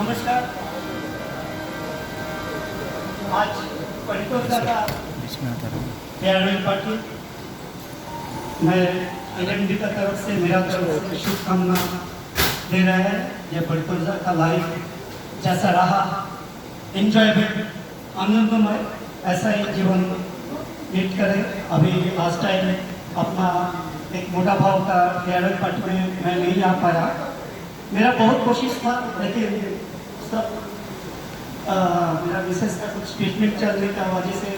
नमस्कार। आज परितोषा का फेयरवेल पार्टी, मैं एलएमडी का तरफ से मेरा तरफ से शुभकामना दे रहा है। यह परितोषा का लाइफ जैसा रहा एंजॉयबल आनंदमय, ऐसा ही जीवन लीड करें। अभी लास्ट टाइम अपना एक मोटा भाव का फेयरवेल पार्टी में मैं नहीं आ पाया। मेरा बहुत कोशिश था, लेकिन सब मेरा विशेष का कुछ ट्रीटमेंट चलने का वजह से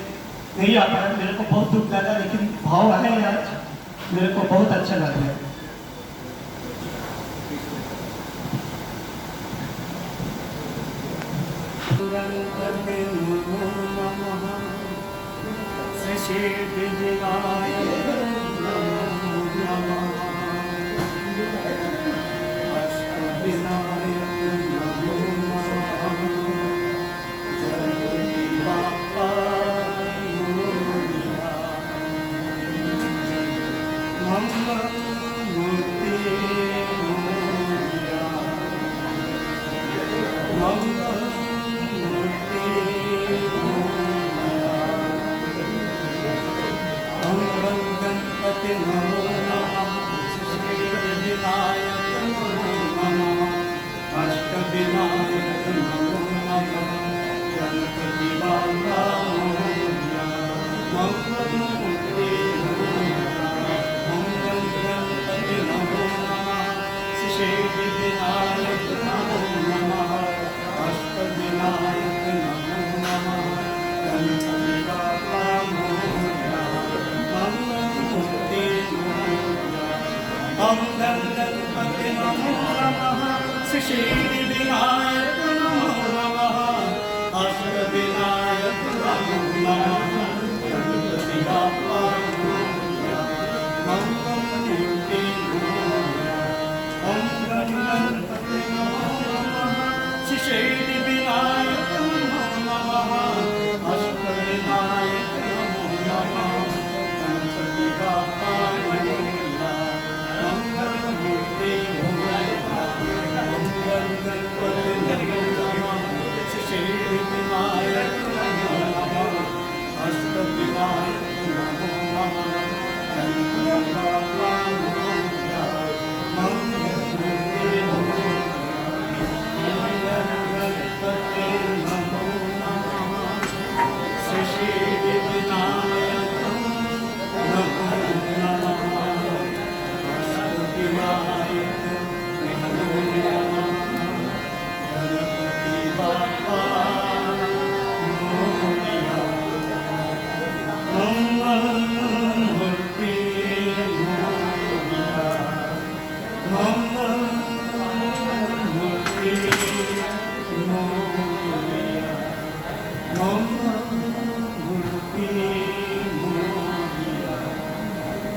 नहीं आ पाया। मेरे को बहुत दुख लगा, लेकिन भाव आए आज मेरे को बहुत अच्छा लगा।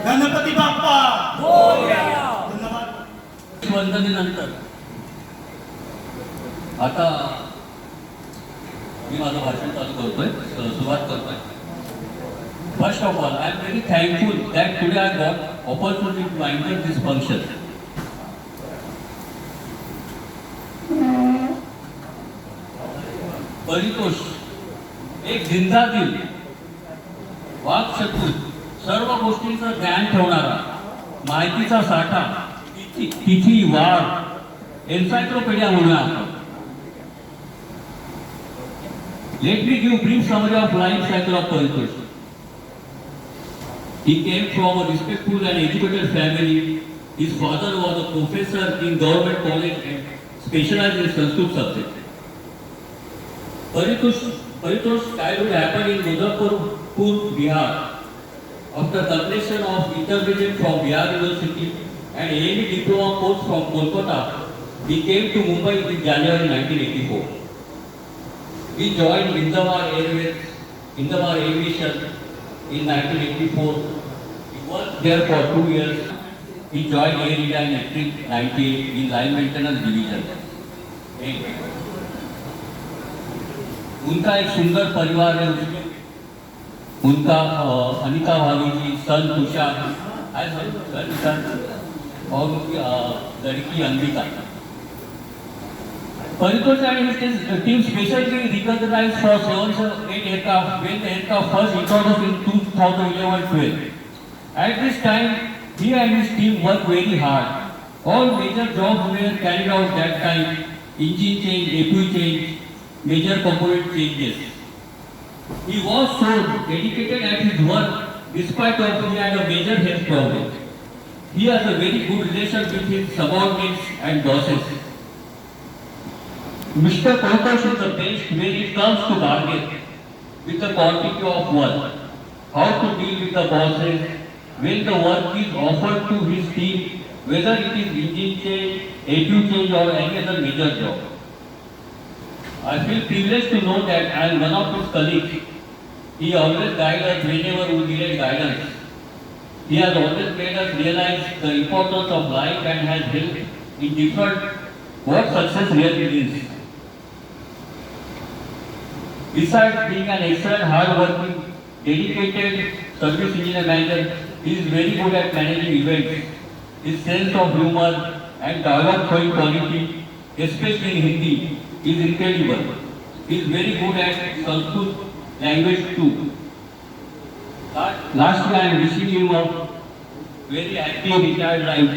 गणपती बाप्पा धन्यवाद। वंदनेनंतर आता मी माझं भाषण चालू करतोय, सुरुवात करतोय. First of all, I am very thankful that today I got opportunity to enter this function. Paritosh एक जिंदा दिल, वाक्शतू, सर्व गोष्टींचं ज्ञान ठेवणारा, माहितीचा साठा, तिथी वार, एन्सायक्लोपीडिया म्हणूया आपण. Let me give brief summary of life cycle of Paritosh. He came from a respectful and educated family. His father was a professor in government college and specialized in Sanskrit subject. Paritosh's childhood happened in Muzaffarpur, Bihar. After completion of intermediate from Bihar University and AME diploma course from Kolkata, he came to Mumbai in January 1984. He joined Indamar Aviation in 1984. He worked there for 2 years. He joined Air India in 1998 in line maintenance division. उनका एक सुंदर परिवार है. उनका अनिका भाभी जी, सन तुषार और उनकी लड़की Ambika. Paritosh and his team specially recognized for 778 aircraft when the aircraft first introduced in 2011-12. At this time, he and his team worked very hard. All major jobs were carried out that time: engine change, APU change, major component changes. He was so dedicated at his work despite of he had a major health problem. He has a very good relation with his subordinates and bosses. Mr. Paritosh is the best when it comes to bargain with the quantity of work, how to deal with the bosses when the work is offered to his team, whether it is engine change, APU change or any other major job. I feel privileged to know that I am one of his colleagues. He always guides us whenever we needed guidance. He has always made us realize the importance of life and has helped in different what success really means. Besides being an excellent, hard-working, dedicated service engineer manager, he is very good at managing events. His sense of humor and dialogue showing quality, especially in Hindi, is incredible. He is very good at Sanskrit language too. Lastly, I am wishing him a very happy retired life.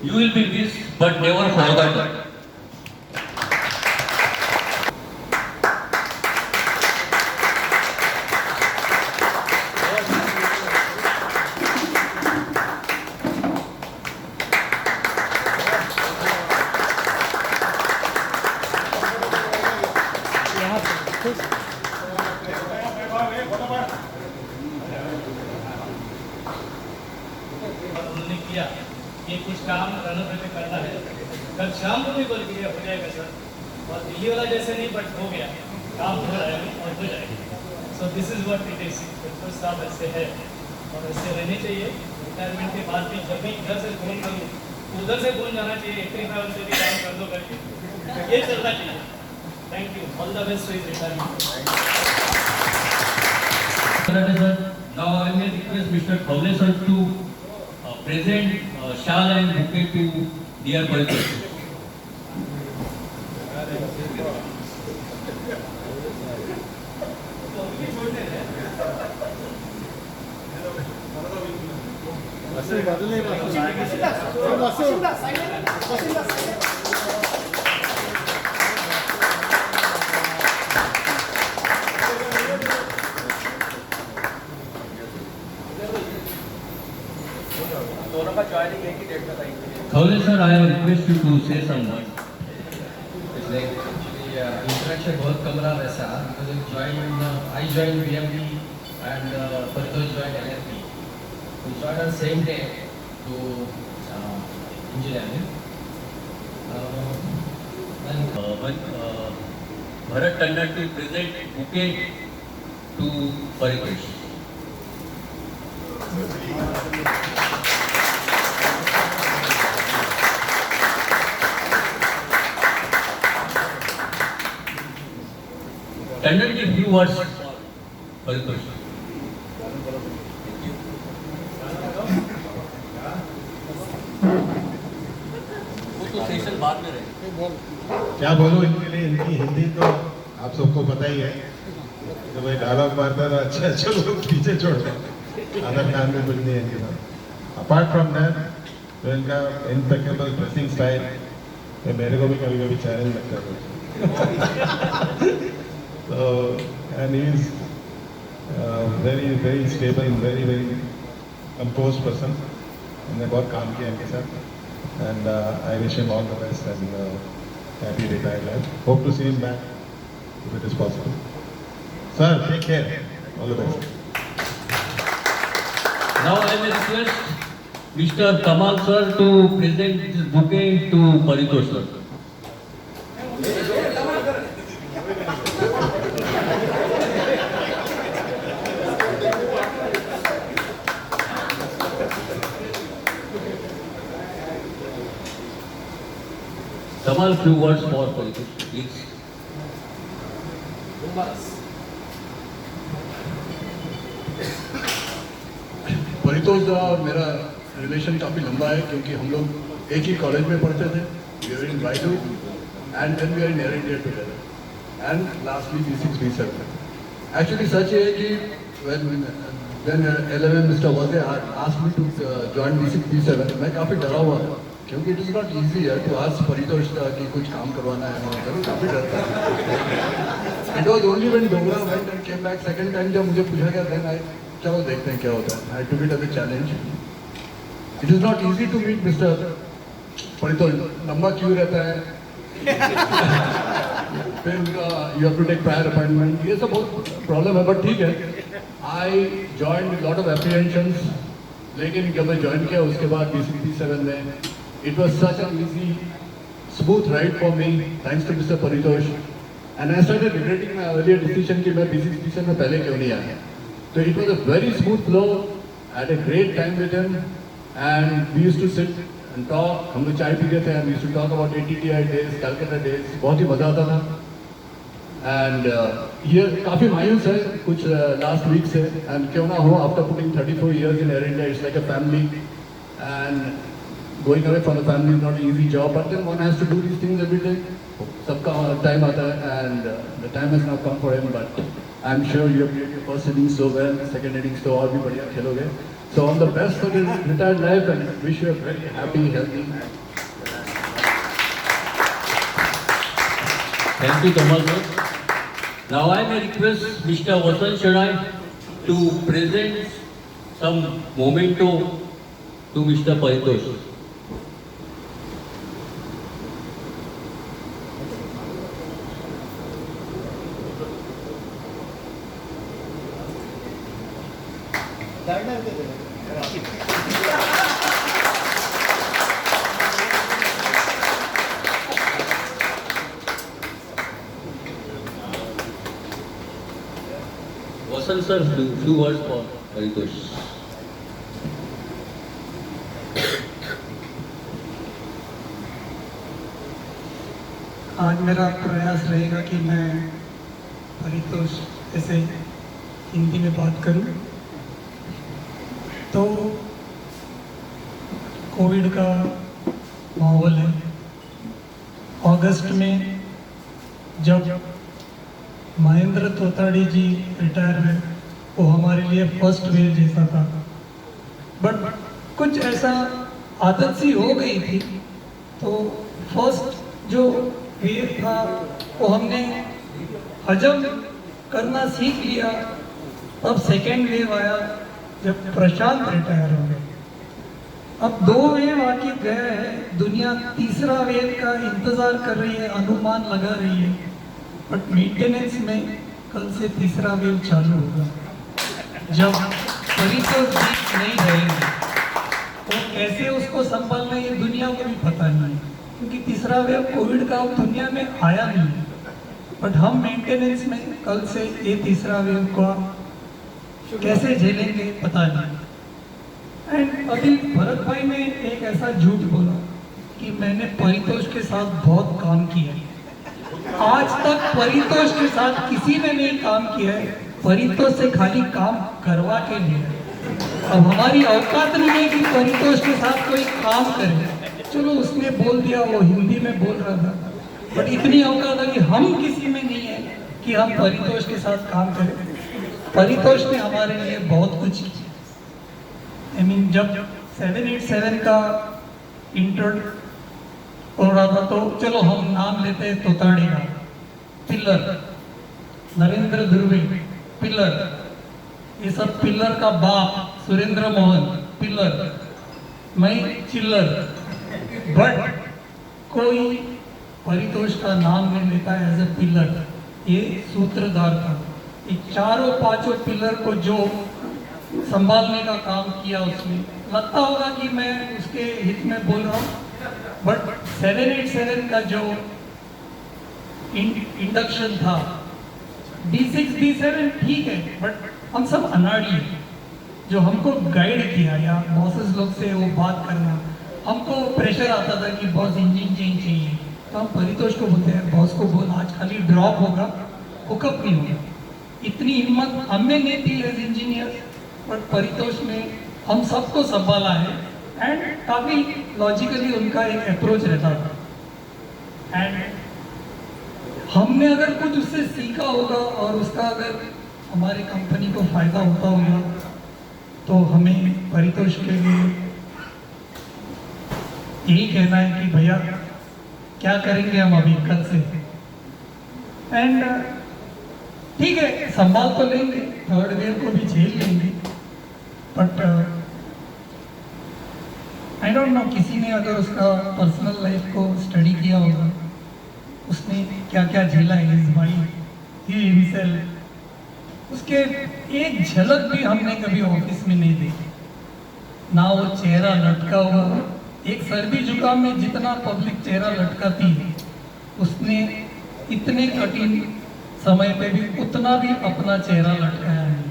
You will be missed but never forgotten. उन्होंने किया कि कुछ काम runway पे करना है, कल शाम को भी बोल दिया हो जाएगा सर, और दिल्ली वाला जैसे नहीं बट हो गया, काम हो रहा है और हो जाएगा। So this is what it is. कुछ साहब ऐसे है और ऐसे रहने चाहिए। रिटायरमेंट के बाद भी जब भी इधर से फोन करूँ उधर से फोन जाना चाहिए, इतनी ट्रैवल से भी काम कर दो करके, ये चलना चाहिए। Thank you, all the best with retirement. Now I may request Mr. Khawle sir to present shawl and bouquet to dear Paritosh. Khawle sir, I request you to say some words. It's like actually interaction बहुत कम रहा वैसा, because I joined BMD and Paritosh joined LFP. We joined on the same day to engineering. Bharat Tandon to present bouquet to Paritosh. Tandon ji, few words for Paritosh. वो तो session बाद में रहे। क्या बोलूं इनके लिए, इनकी हिंदी तो आप सबको पता ही है। तो भाई डायलॉग मारता था, अच्छा लोग पीछे छोड़ दें, अदर काम में कुछ नहीं है इनके साथ। अपार्ट फ्रॉम दैट, तो इनका इम्पेकेबल ड्रेसिंग स्टाइल मेरे को भी कभी कभी चैलेंज लगता है। So, and he is very stable, very composed person. हमने बहुत काम किया इनके साथ, and I wish him all the best and happy retired life. Hope to see him back if it is possible. Sir, take care. All the best. Now I will request Mr. Kamal sir to present this bouquet to Paritosh sir. Kamal, few words for Paritosh, please. Paritosh और मेरा relation काफ़ी लंबा है, क्योंकि हम लोग एक ही college में पढ़ते थे, वी वर इन बायडू, and then we are in Air India together. And lastly, B6, B7. Actually, such है कि when LLM Mr. Wade asked me to join B6, B7, मैं काफ़ी डरा हुआ था क्योंकि it is not easy to ask Paritosh कि कुछ काम करवाना है मैं काफ़ी डरता था. It was only when Dogra went and came back second time जब मुझे पूछा गया then I चलो देखते हैं क्या होता है. I took it as a challenge. It is not easy to meet Mr. Paritosh. लंबा क्यों रहता है? फिर you have to take prior appointment. ये सब बहुत प्रॉब्लम है, बट ठीक है. I joined lot of apprehensions, लेकिन जब मैं ज्वाइन किया उसके बाद B7 में it was such an easy, smooth ride for me, thanks to Mr. Paritosh. And I started regretting my earlier decision कि मैं B7 में पहले क्यों नहीं आया. So it was a very smooth flow. I had a great time with him, and we used to sit and talk. हम लोग चाय पीते थे and we used to talk about ATTI days, Calcutta days. बहुत ही मजा आता था. And ये काफ़ी मायूस है कुछ last week से, and क्यों ना हो after putting 34 years in Air India, it's like a family, and going away from the family is not an easy job, but then one has to do these things every day. सबका time आता है, and the time has now come for him, but I'm sure you have played your first innings so well, second innings तो और भी बढ़िया खेलोगे. So all the best for your retired life and wish you a very happy, healthy. Thank you, Kamal sir. Now I may request Mr. Vasant Shenoy to present some memento to Mr. Paritosh. Vasant sir, few words for Paritosh. आज मेरा प्रयास रहेगा कि मैं परितोष ऐसे हिंदी में बात करूं. तो कोविड का माहौल है. अगस्त में जब महेंद्र तोताड़ी जी रिटायर हुए, वो हमारे लिए फर्स्ट वेव जैसा था. बट कुछ ऐसा आदत सी हो गई थी, तो फर्स्ट जो वेव था वो हमने हजम करना सीख लिया. अब सेकेंड वेव आया जब प्रशांत रिटायर हो गए. अब 2 वेव आके गया है, दुनिया तीसरा वेव का इंतजार कर रही है, अनुमान लगा रही है. बट मेंटेनेंस में कल से तीसरा वेव चालू होगा. जब परितोष नहीं रहेंगे तो कैसे उसको संभालना ये दुनिया को भी पता नहीं है, क्योंकि तीसरा वेव कोविड का अब दुनिया में आया नहीं है. बट हम मेंटेनेंस में कल से ये तीसरा वेव को कैसे झेलेंगे पता नहीं. एंड अभी भरत भाई ने एक ऐसा झूठ बोला कि मैंने परितोष के साथ बहुत काम किया है. आज तक परितोष के साथ किसी ने नहीं काम किया है. परितोष से खाली काम करवा के लिया. अब हमारी औकात नहीं है कि परितोष के साथ कोई काम करे. चलो उसने बोल दिया, वो हिंदी में बोल रहा था, बट इतनी औकात है कि हम किसी में नहीं है कि हम परितोष के साथ काम करें. परितोष ने हमारे लिए बहुत कुछ किया. आई मीन जब 787 का इंटर हो रहा था तो चलो हम नाम लेते हैं तोताड़ी का, पिल्लर, नरेंद्र ध्रुवे पिल्लर, ये सब पिल्लर का बाप सुरेंद्र मोहन पिल्लर, मैं चिल्लर. बट कोई परितोष का नाम नहीं लेता है एज ए पिल्लर. ये सूत्रधार था. ये चारों पांचों पिल्लर को जो संभालने का काम किया उसने, लगता होगा कि मैं उसके हित में बोल रहा हूँ, बट 787 का जो इंडक्शन था, D6 D7 ठीक है, बट हम सब अनाड़ी हैं. जो हमको गाइड किया या बॉसेस लोग से वो बात करना, हमको प्रेशर आता था कि बॉस इंजन चेंज चाहिए, तो हम परितोष को बोलते हैं बॉस को बोल आज खाली ड्रॉप होगा, हुकअप नहीं होगा. इतनी हिम्मत हमें नहीं थी एज इंजीनियर, बट परितोष ने हम सबको संभाला है. एंड काफ़ी लॉजिकली उनका एक अप्रोच रहता था. एंड हमने अगर कुछ उससे सीखा होगा और उसका अगर हमारी कंपनी को फायदा होता होगा तो हमें परितोष के लिए यही कहना है कि भैया क्या करेंगे हम अभी कल से। एंड ठीक है, संभाल तो लेंगे, थर्ड वेव को भी झेल लेंगे, बट आई डोंट नो किसी ने अगर उसका पर्सनल लाइफ को स्टडी किया होगा, उसने क्या क्या झेला है इस भाई ही हिमसेल्फ, उसके एक झलक भी हमने कभी ऑफिस में नहीं देखी। ना वो चेहरा लटका हुआ, एक सर्दी जुकाम में जितना पब्लिक चेहरा लटकाती है, उसने इतने कठिन समय पे भी उतना भी अपना चेहरा लटकाया है।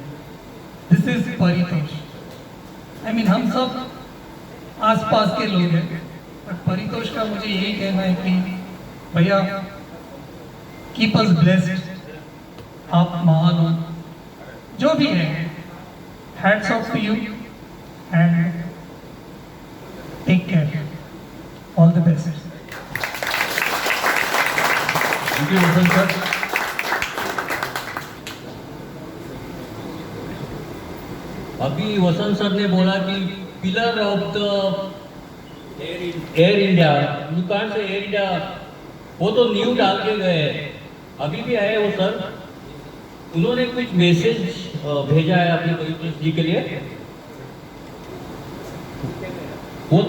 This is Paritosh. I mean हम सब आसपास के लोग हैं, बट परितोष का मुझे यही कहना है कि भैया कीप अस ब्लेस्ड, आप महान हो, जो भी है, hats off to you and take care, all the best. Thank you Vasant sir. अभी वसंत सर ने बोला कि pillar of the Air India, you can't say Air India, वो तो न्यू डाल के गए, अभी भी आए वो सर, उन्होंने कुछ मैसेज भेजा है अपने परितोष जी के लिए, वो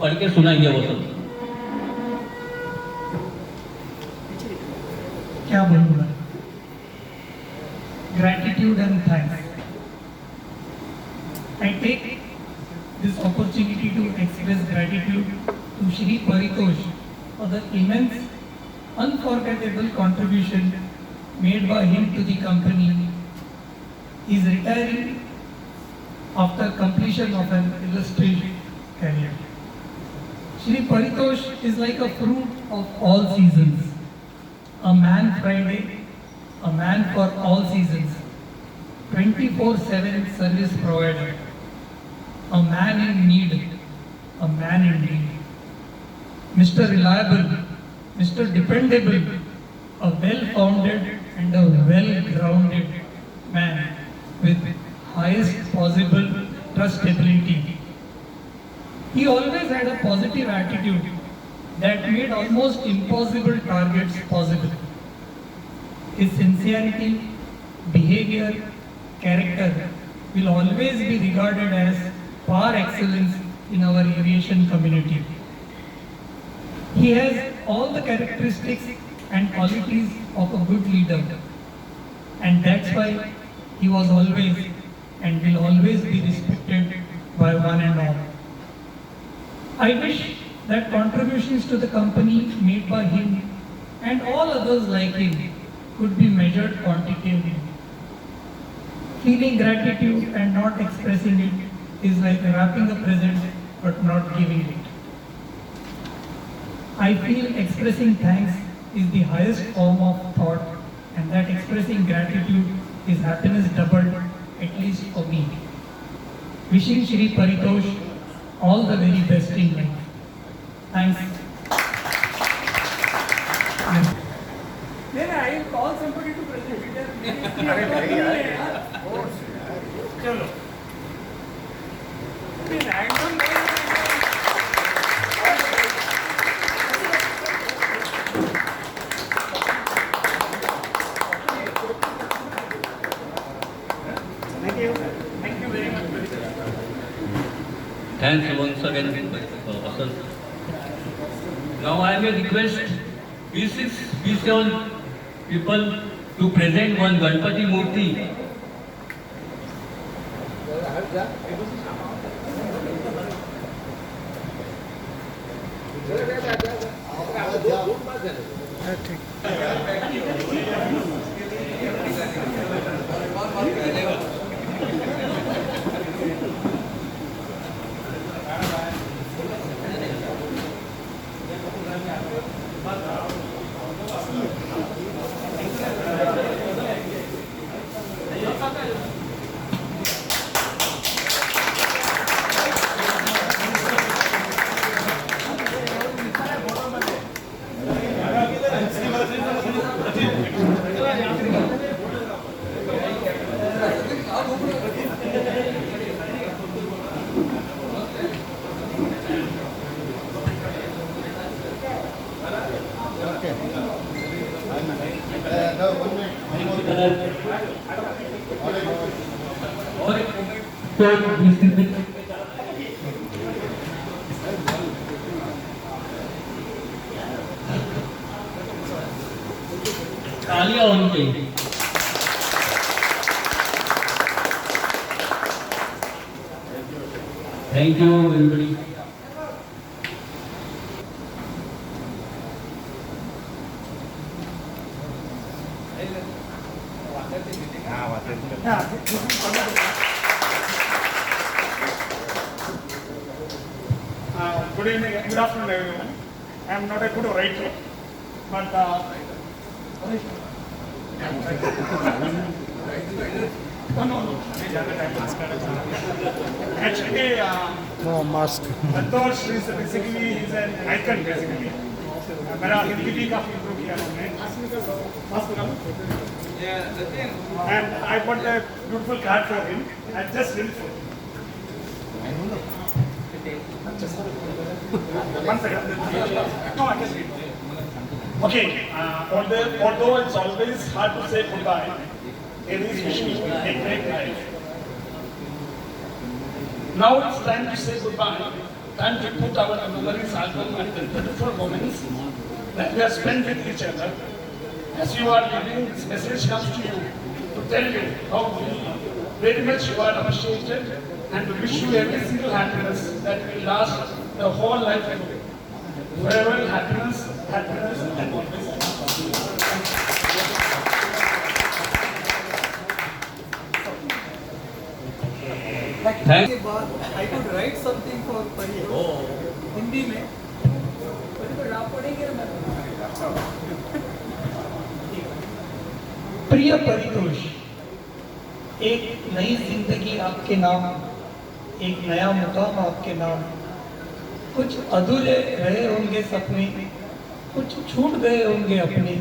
पढ़ के सुनाएंगे वो सब। क्या बोलूँगा? Gratitude and thanks. I take this opportunity to express gratitude to Shri Paritosh for the immense, unforgettable contribution made by him to the company. He is retiring after completion of an illustrious career. Shri Paritosh is like a fruit of all seasons, a man Friday, a man for all seasons, 24/7 service provider, a man in need, a man in need, Mr. Reliable, Mr. Dependable, a well-founded and a well-grounded man with highest possible trustability. He always had a positive attitude that made almost impossible targets possible. His sincerity, behavior, character will always be regarded as par excellence in our aviation community. He has all the characteristics and qualities of a good leader, and that's why he was always and will always be respected by one and all. I wish that contributions to the company made by him and all others like him could be measured quantitatively. Feeling gratitude and not expressing it is like wrapping a present but not giving it. I feel expressing thanks is the highest form of thought, and that expressing gratitude is happiness doubled, at least for me. Wishing Shri Paritosh all the very best in life. Thanks. Then I will call somebody to present it. चलो Thanks once again, Vasant. Now I may request P6, P7 people to present one Ganpati Murti. और एक moment तालियां होनी चाहिए। Thank you everybody. Good evening, good afternoon, everyone. I am not a good writer, but no. Actually, Santosh is basically he's an icon basically. मेरा हिंदी भी काफी improve किया हमने. And I bought a beautiful card for him. I just read for him. One second. No, I just read. Okay, although it's always hard to say goodbye, it is wishing you a great life. Now it's time to say goodbye. Time to put our memories album and the beautiful moments that we have spent with each other. As you are leaving, this message comes to you to tell you how very much you are appreciated and to wish you every single happiness that will last the whole life. Forever happiness, happiness, and always Thank के बाद I could write something for Paritosh Hindi में परितोष आप पढ़ेंगे ना प्रिय परितोष, एक नई जिंदगी आपके नाम, एक नया मुकाम आपके नाम। कुछ अधूरे रहे होंगे सपने, कुछ छूट गए होंगे अपने।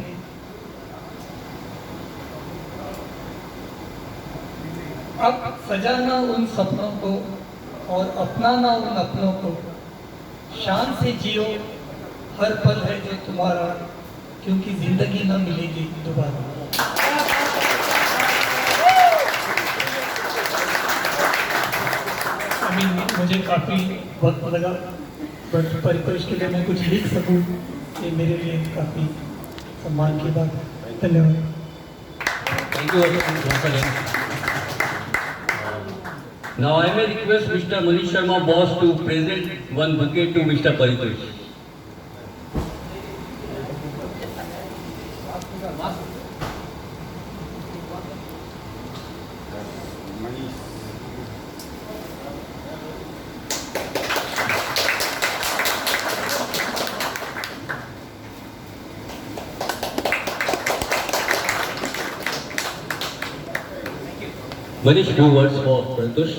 अब सजाना उन सपनों को और अपनाना उन अपनों को। शान से जियो, हर पल है जो तुम्हारा, क्योंकि जिंदगी न मिलेगी दोबारा। मुझे काफ़ी वक्त लगा, बट परितोष के लिए मैं कुछ लिख सकूं, ये मेरे लिए काफ़ी सम्मान की बात है। धन्यवाद। Thank you once again. Now I may request Mr. Manish Sharma, boss, to present one bouquet to Mr. Paritosh. Manish, few words for Paritosh.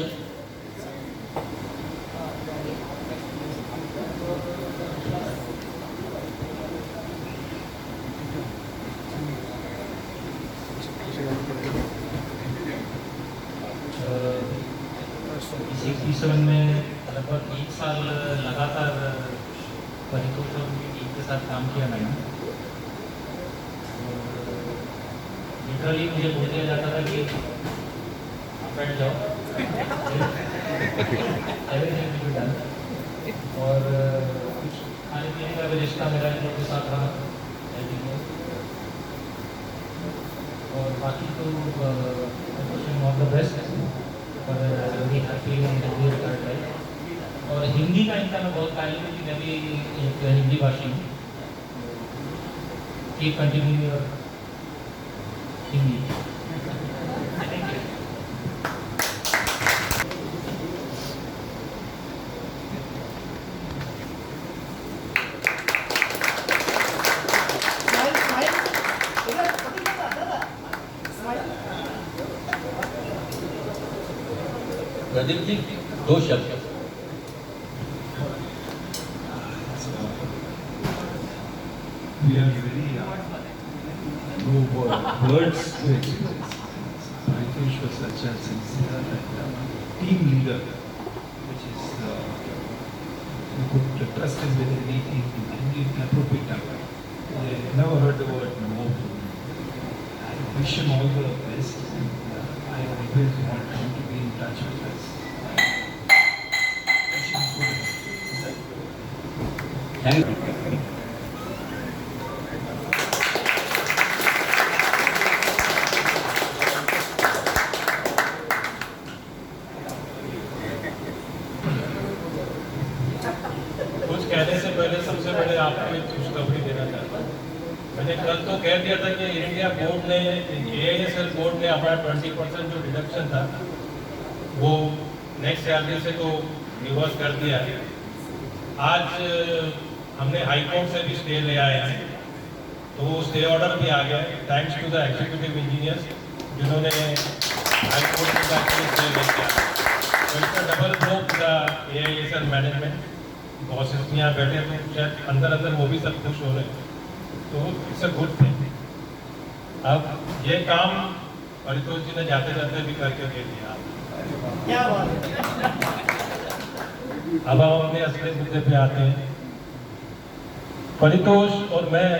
में लगभग 1 साल लगातार परितोष और उनकी टीम के साथ काम किया मैंने। लिटरली मुझे बोल दिया जाता था कि बैठ जाओ, एवरीथिंग विल बी डन। और कुछ खाने पीने का भी रिश्ता मेरा इन लोगों के साथ रहा। और बाकी तो ऑल द बेस्ट और वेरी हैप्पी रिटायर्ड। और हिंदी का इनका मैं बहुत कायल हूँ कि मैं भी एक हिंदी भाषी हूँ। Keep continue your Hindi. Pradeep ji, 2 शब्द। We are very no words to express. Paritosh was such a sincere and team leader, which is you could trust him with anything in any appropriate time. never heard the word no. I wish him all the best, and I always want him to be in touch with us. Wish him good. Thank you. कुछ कहने से पहले सबसे पहले आपको एक खुशखबरी देना चाहता हूँ। मैंने कल तो कह दिया था कि इंडिया बोर्ड ने AISL बोर्ड ने हमारा 20% जो डिडक्शन था वो नेक्स्ट सैलरी से तो रिवर्स कर दिया है। आज हमने हाई कोर्ट से भी स्टे ले आए हैं, तो वो स्टे ऑर्डर भी आ गया है thanks to the executive engineers जिन्होंने हाई कोर्ट में जाकर स्टे लेके आया। तो इसका double blow the AISL management bosses यहाँ बैठे तो शायद अंदर अंदर वो भी सब खुश हो रहे हैं, तो इट्स अ गुड थिंग। अब ये काम परितोष जी ने जाते जाते भी करके दे दिया। क्या बात है। अब हम अपने असली मुद्दे पे आते हैं। परितोष और मैं,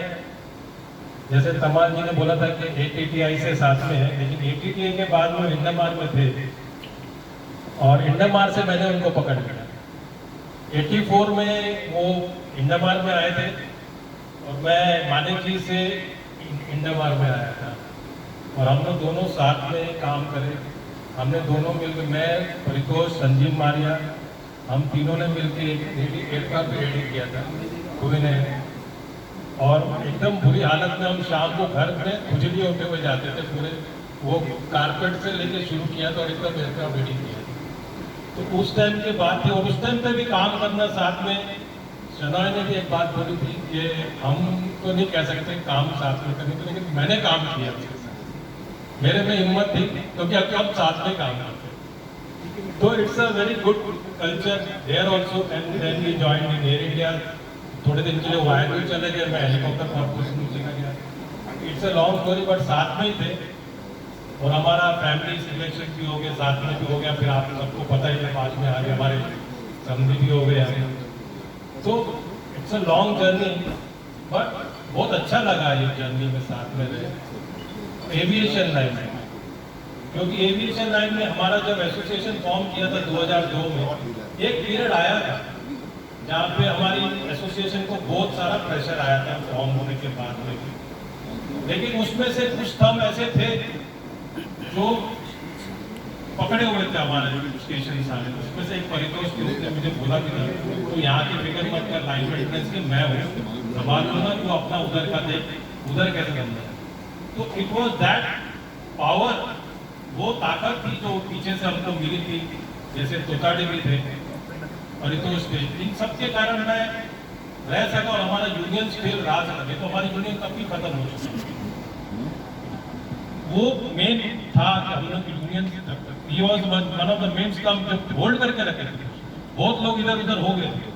जैसे तमाल जी ने बोला था कि ATTI से साथ में है, लेकिन ATTI के बाद में इंडमार में थे और इंडमार से मैंने उनको पकड़ लिया। 84 में वो इंडमार में आए थे और मैं मानिक जी से इंडमार में आया था और हम लोग दोनों साथ में काम करे। हमने दोनों मिलकर, मैं, परितोष, संजीव मारिया, हम तीनों ने मिलकर एक एयरक्राफ्ट रेडी किया था कोई ने, और एकदम बुरी हालत में हम शाम को घर में खुजली होते हुए जाते थे पूरे। वो कारपेट से लेके शुरू किया था और एकदम एयरक्राफ्ट रेडी किया। तो उस टाइम की बात थी और उस टाइम पे भी काम करना साथ में। शनाय ने भी एक बात बोली थी कि हम तो नहीं कह सकते काम साथ में करने को, लेकिन मैंने काम किया उसके साथ, मेरे में हिम्मत थी क्योंकि अब हम साथ में काम करते हैं। तो it's a very good culture there also. And then we joined in Air India. थोड़े दिन के लिए वायर भी चले गए, मैं हेलीकॉप्टर कॉर्पोरेशन में चला गया। It's a long story, but साथ में ही थे और हमारा फैमिली सिलेक्शन भी हो गया, साथ में भी हो गया। फिर आप सबको पता ही है, बाद में आगे हमारे समझी भी हो गए हमें। तो it's a long journey, but बहुत अच्छा लगा ये जर्नी में साथ में रहे। एविएशन लाइन में, क्योंकि एविएशन लाइन में हमारा जब एसोसिएशन फॉर्म किया था 2002 में, एक पीरियड आया था जहाँ पे हमारी एसोसिएशन को बहुत सारा प्रेशर आया था फॉर्म होने के बाद में, लेकिन उसमें से कुछ थम ऐसे थे जो पकड़े हुए थे हमारे स्टेशन सारे। उसमें से एक परितोष के उसने मुझे बोला भी था, तो यहाँ की फिक्र मत कर लाइन मेंटेनेंस की, मैं हूँ, संभाल लूंगा, तू अपना उधर का देख, उधर कैसे करना है। तो इट वॉज दैट पावर, वो ताकत थी जो पीछे से हमको मिली थी, जैसे तोताड़ी भी थे, परितोष थे, इन सब के कारण मैं रह सका और हमारा यूनियन स्टिल रहा सके। तो हमारी यूनियन कभी खत्म हो चुकी है। वो मेन था कि हम लोग union he was one of the main stump जो होल्ड करके रखे थे। बहुत लोग इधर उधर हो गए थे,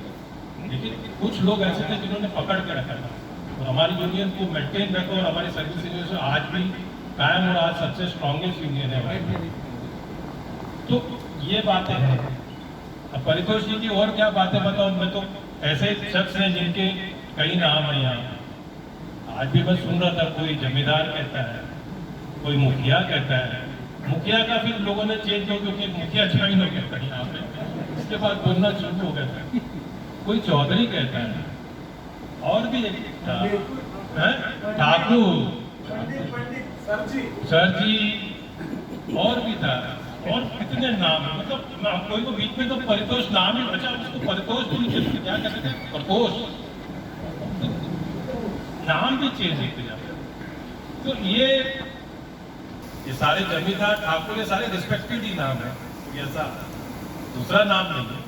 लेकिन कुछ लोग ऐसे थे जिन्होंने पकड़ के रखा था और हमारी यूनियन को मेंटेन रखा और हमारी सर्विस यूनियन आज भी कायम और आज सबसे स्ट्रॉन्गेस्ट यूनियन है हमारी। तो ये बातें हैं। अब परितोष जी की और क्या बातें बताऊं, मैं तो ऐसे शख्स हैं जिनके कई नाम है यहाँ। आज भी मैं सुन रहा था, कोई जमींदार कहता है, कोई मुखिया कहता है। मुखिया का फिर लोगों ने चेंज हो, क्योंकि मुखिया ज्वाइन हो गया था यहाँ पे, इसके बाद बोलना शुरू हो गया था। कोई चौधरी कहता है, और भी ठाकुर, सर जी, और भी था, और कितने नाम, मतलब कोई को बीच में तो परितोष नाम ही बचा, उसको परितोष भी क्या कहते थे, प्रतोष, नाम भी चेंज होते जाते। तो ये सारे जमींदार ठाकुर, ये सारे रिस्पेक्टेड ही नाम है, ऐसा दूसरा नाम नहीं है।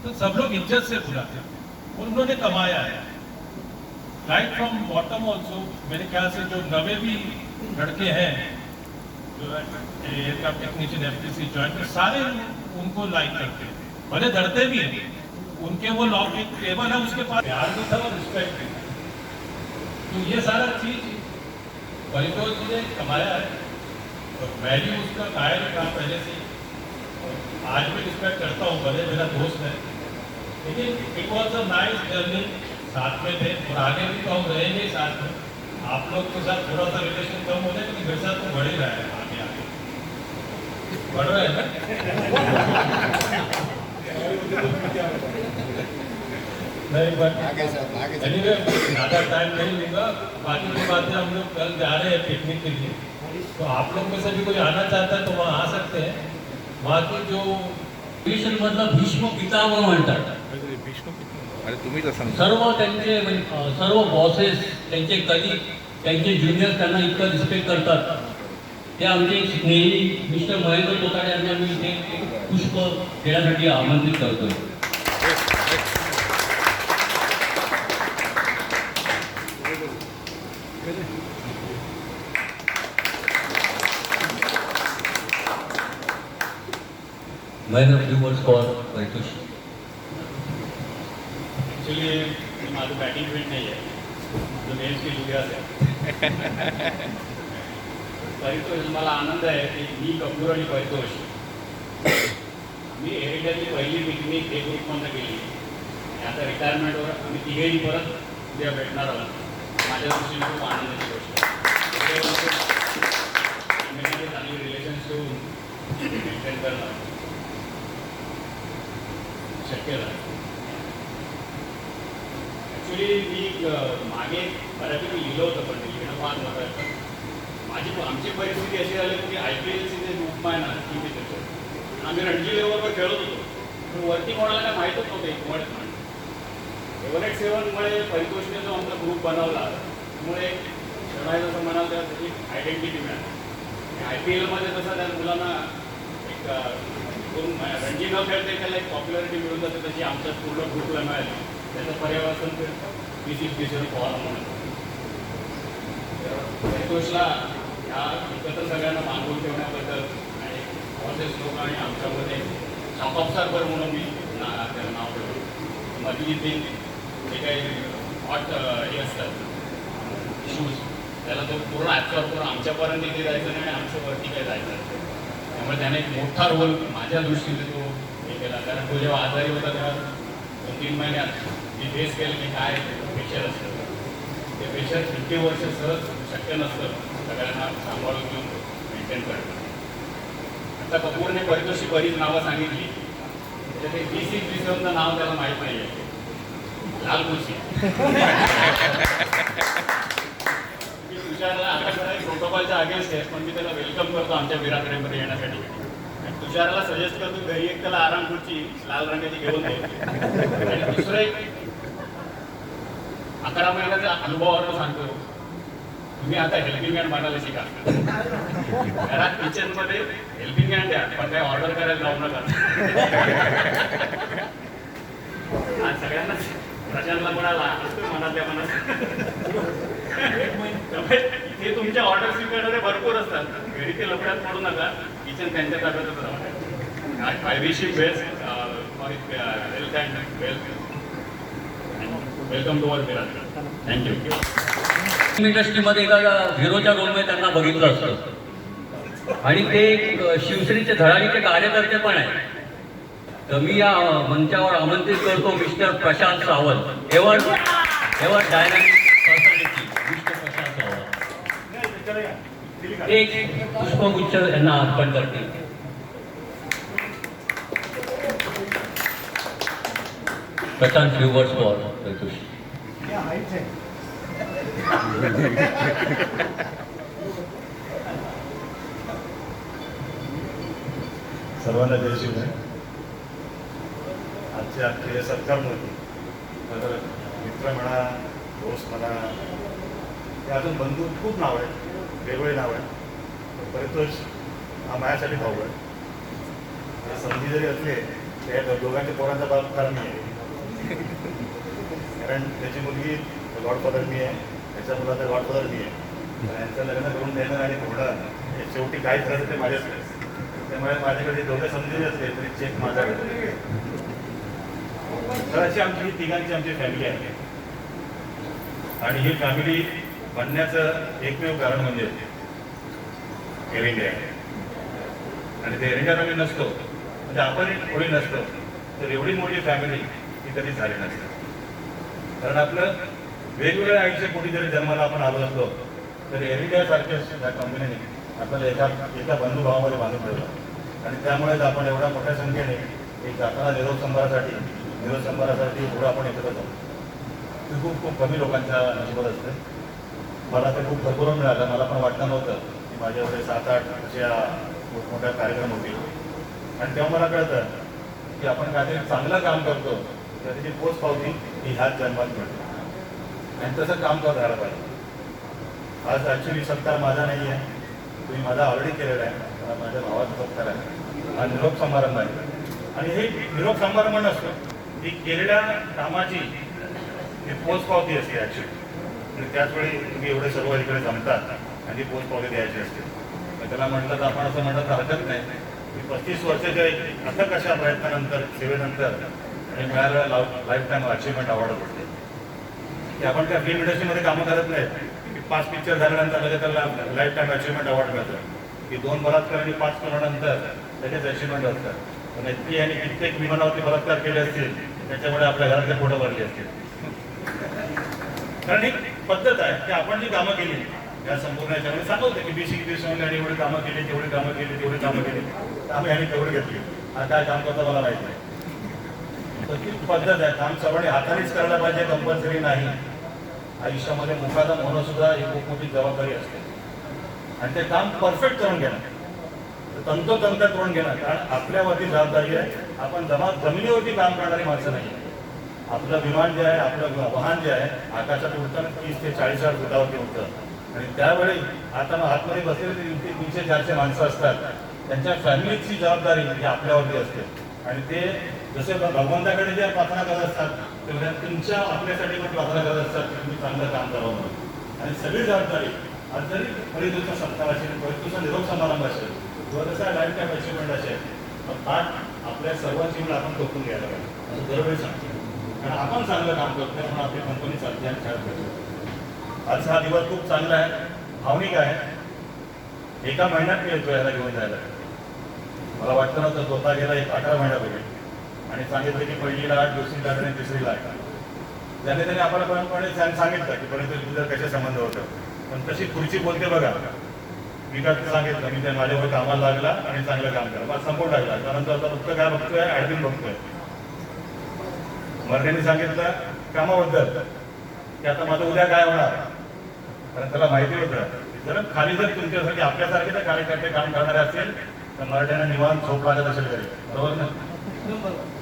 तो सब लोग इज्जत से बुलाते हैं और उन्होंने कमाया है। राइट फ्रॉम बॉटम ऑल्सो, मेरे ख्याल से जो नवे भी लड़के हैं जो एयरक्राफ्ट टेक्नीशियन FTC ज्वाइन, सारे उनको लाइक करते हैं, भले डरते भी हैं। उनके वो लॉक एक टेबल है, उसके पास प्यार भी था और रिस्पेक्ट भी। तो ये सारा चीज परितोष जी ने कमाया है और मैं भी उसका कायल था पहले से, आज भी रिस्पेक्ट करता हूँ, भले मेरा दोस्त है। लेकिन it was a nice journey, साथ में थे और आगे भी तो हम रहेंगे साथ में। आप लोग के साथ थोड़ा सा रिलेशन कम हो जाए, लेकिन मेरे साथ तो बढ़ ही रहा है आगे आगे, बढ़ रहा है ना। नहीं बट एनीवे ज़्यादा टाइम नहीं लूँगा। बाकी की बातें हम लोग कल जा रहे हैं पिकनिक के लिए, तो आप लोग में से भी कोई आना चाहता है तो वहाँ आ सकते हैं। वहाँ की जो मधला भीष्म पितामह म्हणतात. सर्व त्यांचे सर्व बॉसेस, त्यांचे कलिग, त्यांचे ज्युनियर्स त्यांना इतकं रिस्पेक्ट करतात. ते आमचे स्नेही मिस्टर महेंद्र तोताडे यांना मी इथे पुष्प देण्यासाठी आमंत्रित करतो. Mahendra, few words for Paritosh. Actually माझं बॅटिंग फील्ड नाही आहे, माझं मेन फील्ड उद्याच आहे. परितोष, मला आनंद आहे की मी कपूर आणि परितोष मी एअर इंडियाची पहिली पिकनिक ए ग्रुपमधनं केली. आता रिटायरमेंटवर आम्ही तिघेही परत उद्या भेटणार आहोत. माझ्या दृष्टीने खूप आनंदाची गोष्ट आहे. चांगली रिलेशन ठेवून मेंटेन करणं शक्य झालं. ॲक्च्युली मी मागे बऱ्यापैकी लिहिलं होतं, पण लिहिणं फार महत्त्वाचं. आमची परिस्थिती अशी झाली की IPLची जे ग्रुप आहे ना, ती मी त्याचं आम्ही रणजी लेवलवर खेळत होतो, पण वरती कोणाला काय माहीतच नव्हतं एकवटच म्हणून. एव्हरेट 7मुळे परितोषने जो आमचा ग्रुप बनवला, त्यामुळे शहराय जसं म्हणाल तेव्हा त्याची आयडेंटिटी मिळाली. IPLमध्ये जसं त्या मुलांना एक रणजी न खेळता त्याला एक पॉप्युलरिटी मिळून जाते, तशी आमच्या पूर्ण ग्रुपला मिळाली. त्याचं पर्यावरण PCB फॉर्म म्हणून परितोषला ह्या एकत्र सगळ्यांना बांधून ठेवण्याबद्दल आणि बॉसेस लोक आणि आमच्यामध्ये शापापसारभर म्हणून मी त्याला नाव ठेवलं. मधली ते जे काही हॉट हे असतात इश्यूज, त्याला तो पूर्ण ॲब्सॉर्ब करून आमच्यापर्यंत इथे जायचं नाही आणि आमच्यावरती काही जायचं नाही. त्यामुळे त्याने एक मोठा रोल माझ्या दृष्टीने तो हे केला. कारण तो जेव्हा आजारी होता तेव्हा 2-3 महिन्यात मी फेस केलं की काय प्रेशर असतं. ते प्रेशर 50 वर्ष सहज शक्य नसतं सगळ्यांना सांभाळून घेऊन मेंटेन करणं. आता कपूरने परितोषी बरीच नावं सांगितली, त्याच्यात एक 20-21 नाव त्याला माहीत नाही आहे. लाल खुर्ची. मी तुषारला आता प्रोटोकॉलच्या अगेन्स्ट आहे, पण मी त्याला वेलकम करतो आमच्या विराटमध्ये येण्यासाठी. तुषारला सजेस्ट करतो घरी एक त्याला आराम खुर्ची लाल रंगाची घेऊन द्यायची. आणि दुसरं एक 11 महिन्याच्या अनुभवावरून सांगतो, तुम्ही आता हेल्पिंग हँड बनायला शिका. घरात किचनमध्ये हेल्पिंग हँड द्या, पण काही ऑर्डर करायला जाऊ नका. आज सगळ्यांना प्रशांतला म्हणाला मनातल्या मनात इथे तुमच्या ऑर्डर स्वीकारणारे भरपूर असतात. घरी ते लफड्यात पडू नका, किचन त्यांच्या ताब्यातच राहू. I wish you best for health and wealth. Welcome to our Virat. Thank you. इंडस्ट्रीमध्ये एका हिरोच्या रोलमध्ये त्यांना बघितलं असतं आणि ते एक शिवसेनेचे धडाडीचे कार्यकर्ते पण आहेत. तर मी या मंचावर आमंत्रित करतो mister Prashant Sawant, ever dynamic personality mister Prashant Sawant. एक पुष्पगुच्छ यांना अर्पण करतील. Prashant, few words for Paritosh. सर्वांना जय शिवराय. आजच्या अख्खे सत्कारमूर्ती मित्र म्हणा, दोस्त म्हणा, हे अजून बंधू खूप नाव आहेत, वेगवेगळे नाव आहेत. परितोष हा माझ्यासाठी भाऊ आहे. संधी जरी असले त्या दोघांच्या पोरांचा बाप कारण मी आहे. कारण त्याची मुलगी गॉडफादर मी आहे, त्याच्या मुलाचा गॉडफादर मी आहे. यांचं लग्न करून देणं आणि घोडा हे शेवटी काय झालं ते माझ्याच नाही. त्यामुळे माझ्याकडे दोघे समजून असले तरी चेक माझ्याकडे. तर अशी आमची तिघांची आमची फॅमिली आहे. आणि ही फॅमिली बनण्याचं एकमेव कारण म्हणजे एअर इंडिया. आणि ते एअर इंडिया फॅमिली नसतो म्हणजे आपण कोणी नसतो तर एवढी मोठी फॅमिली ही कधीच झाली नसते. कारण आपलं वेगवेगळ्या आयुष्य कुठे जरी जन्माला आपण आलो असलो तरी एअर इंडियासारख्या त्या कंपनीने आपल्याला एका बंधुभावामध्ये बांधून ठेवलं आणि त्यामुळेच आपण एवढ्या मोठ्या संख्येने एक जाताना निरोप संभारासाठी पुढं आपण एकत्र जाऊ. ते खूप कमी लोकांच्या नशिबात असते. मला ते खूप भरभरून मिळालं. मला पण वाटलं नव्हतं की माझ्याकडे 7-8 अशा मोठमोठ्या कार्यक्रम होतील आणि तेव्हा मला कळतं की आपण काहीतरी चांगलं काम करतो तर त्याची पोच पावती ही ह्याच जन्मात मिळते आणि तसं काम करत राहायला पाहिजे. आज ॲक्च्युली सत्कार माझा नाही आहे, तुम्ही माझा ऑलरेडी केलेला आहे. मला माझ्या भावाचा सत्कार आहे. हा निरोप समारंभ आहे आणि हे निरोप समारंभ नसतो, ही केलेल्या कामाची ही पोचपावती असते ॲक्च्युली. आणि त्याचवेळी तुम्ही एवढे सर्व इकडे जमतात आणि ती पोचपावती द्यायची असते. त्याला म्हटलं तर आपण असं म्हटलं तर हरकत नाही की 35 वर्षाच्या अथक अशा प्रयत्नानंतर सेवेनंतर आणि मिळालेल्या लाईफ टाईम अचिव्हमेंट अवॉर्ड असते की आपण त्या फिल्म इंडस्ट्रीमध्ये कामं करत नाही की 5 पिक्चर झाल्यानंतर लगेच त्याला लाईफ टाईम अचिव्हमेंट अवॉर्ड मिळतं की 2 बलात्कार आणि 5 करोडानंतर त्याचेच अचिव्हमेंट असतात. पण इतकी आणि कित्येक विमानावरती बलात्कार केले असतील त्याच्यामुळे आपल्या घरातले फोटो भरले असतील. कारण एक पद्धत आहे की आपण जी कामं केली या संपूर्ण याच्यामध्ये सांगतो की BC आणि एवढी कामं केली तेवढी कामं केली आम्ही आणि तेवढी घेतली. आता काय काम करतं मला माहिती नाही. तर ती पद्धत आहे. काम सर्वांनी हातानेच करायला पाहिजे, कंपल्सरी नाही. आयुष्यामध्ये मुखाचा होणं सुद्धा ही खूप मोठी जबाबदारी असते आणि ते काम परफेक्ट करून घेणं, तंतोतंत करून घेणं. कारण आपल्यावरती जबाबदारी आहे. आपण जमिनीवरती काम करणारी माणसं नाही. आपलं विमान जे आहे, आपलं वाहन जे आहे आकाशात उडताना 30 ते 40,000 फुटावरती उडतं आणि त्यावेळी आता मग आतमध्ये बसलेले 300-400 माणसं असतात. त्यांच्या फॅमिलीची जबाबदारी ही आपल्यावरती असते आणि ते जसे भगवंताकडे ज्या प्रार्थना करत असतात तेवढ्या तुमच्या आपल्यासाठी पण प्रार्थना करत असतात की तुम्ही चांगलं काम करावं म्हणून. आणि सगळी जबाबदारी आज जरी परिदूषण सत्कार असेल, परिदूषण निरोप समारंभ असेल किंवा जसा लाईफ टाईम अचिव्हमेंट असेल तर पाठ आपल्या सर्वांची म्हणून आपण टोकून घ्यायला पाहिजे असं दरवेळी सांगतो. कारण आपण चांगलं काम करतो म्हणून आपली कंपनी चालते आणि खेळत पाहिजे. आज हा दिवस खूप चांगला आहे, भावनिक आहे. एका महिन्यात मी येतो याला घेऊन जायला. मला वाटतं नव्हतं स्वतः गेला 18 महिन्यापूर्वी आणि सांगितलं की पहिली लाट, दुसरी लाट आणि तिसरी लाट. त्याने आपल्यापर्यंत सांगितलं की पर्यंत तुझं कसे संबंध होतं. पण तशी खुर्ची बोलते बघा. मी काय सांगितलं मी त्या माझ्यावर कामाला लागला आणि चांगलं काम करा. मला संपून टाकला. त्यानंतर आता फक्त काय बघतोय, ॲडमिन बघतोय. मर्नेने सांगितलं कामाबद्दल की आता माझं उद्या काय होणार. कारण त्याला माहिती होतं जर खाली जर तुमच्यासाठी आपल्यासारखे जर कार्यकर्ते काम करणारे असतील तर मराठ्यांना निवांत झोप लागत असेल घरी, बरोबर ना.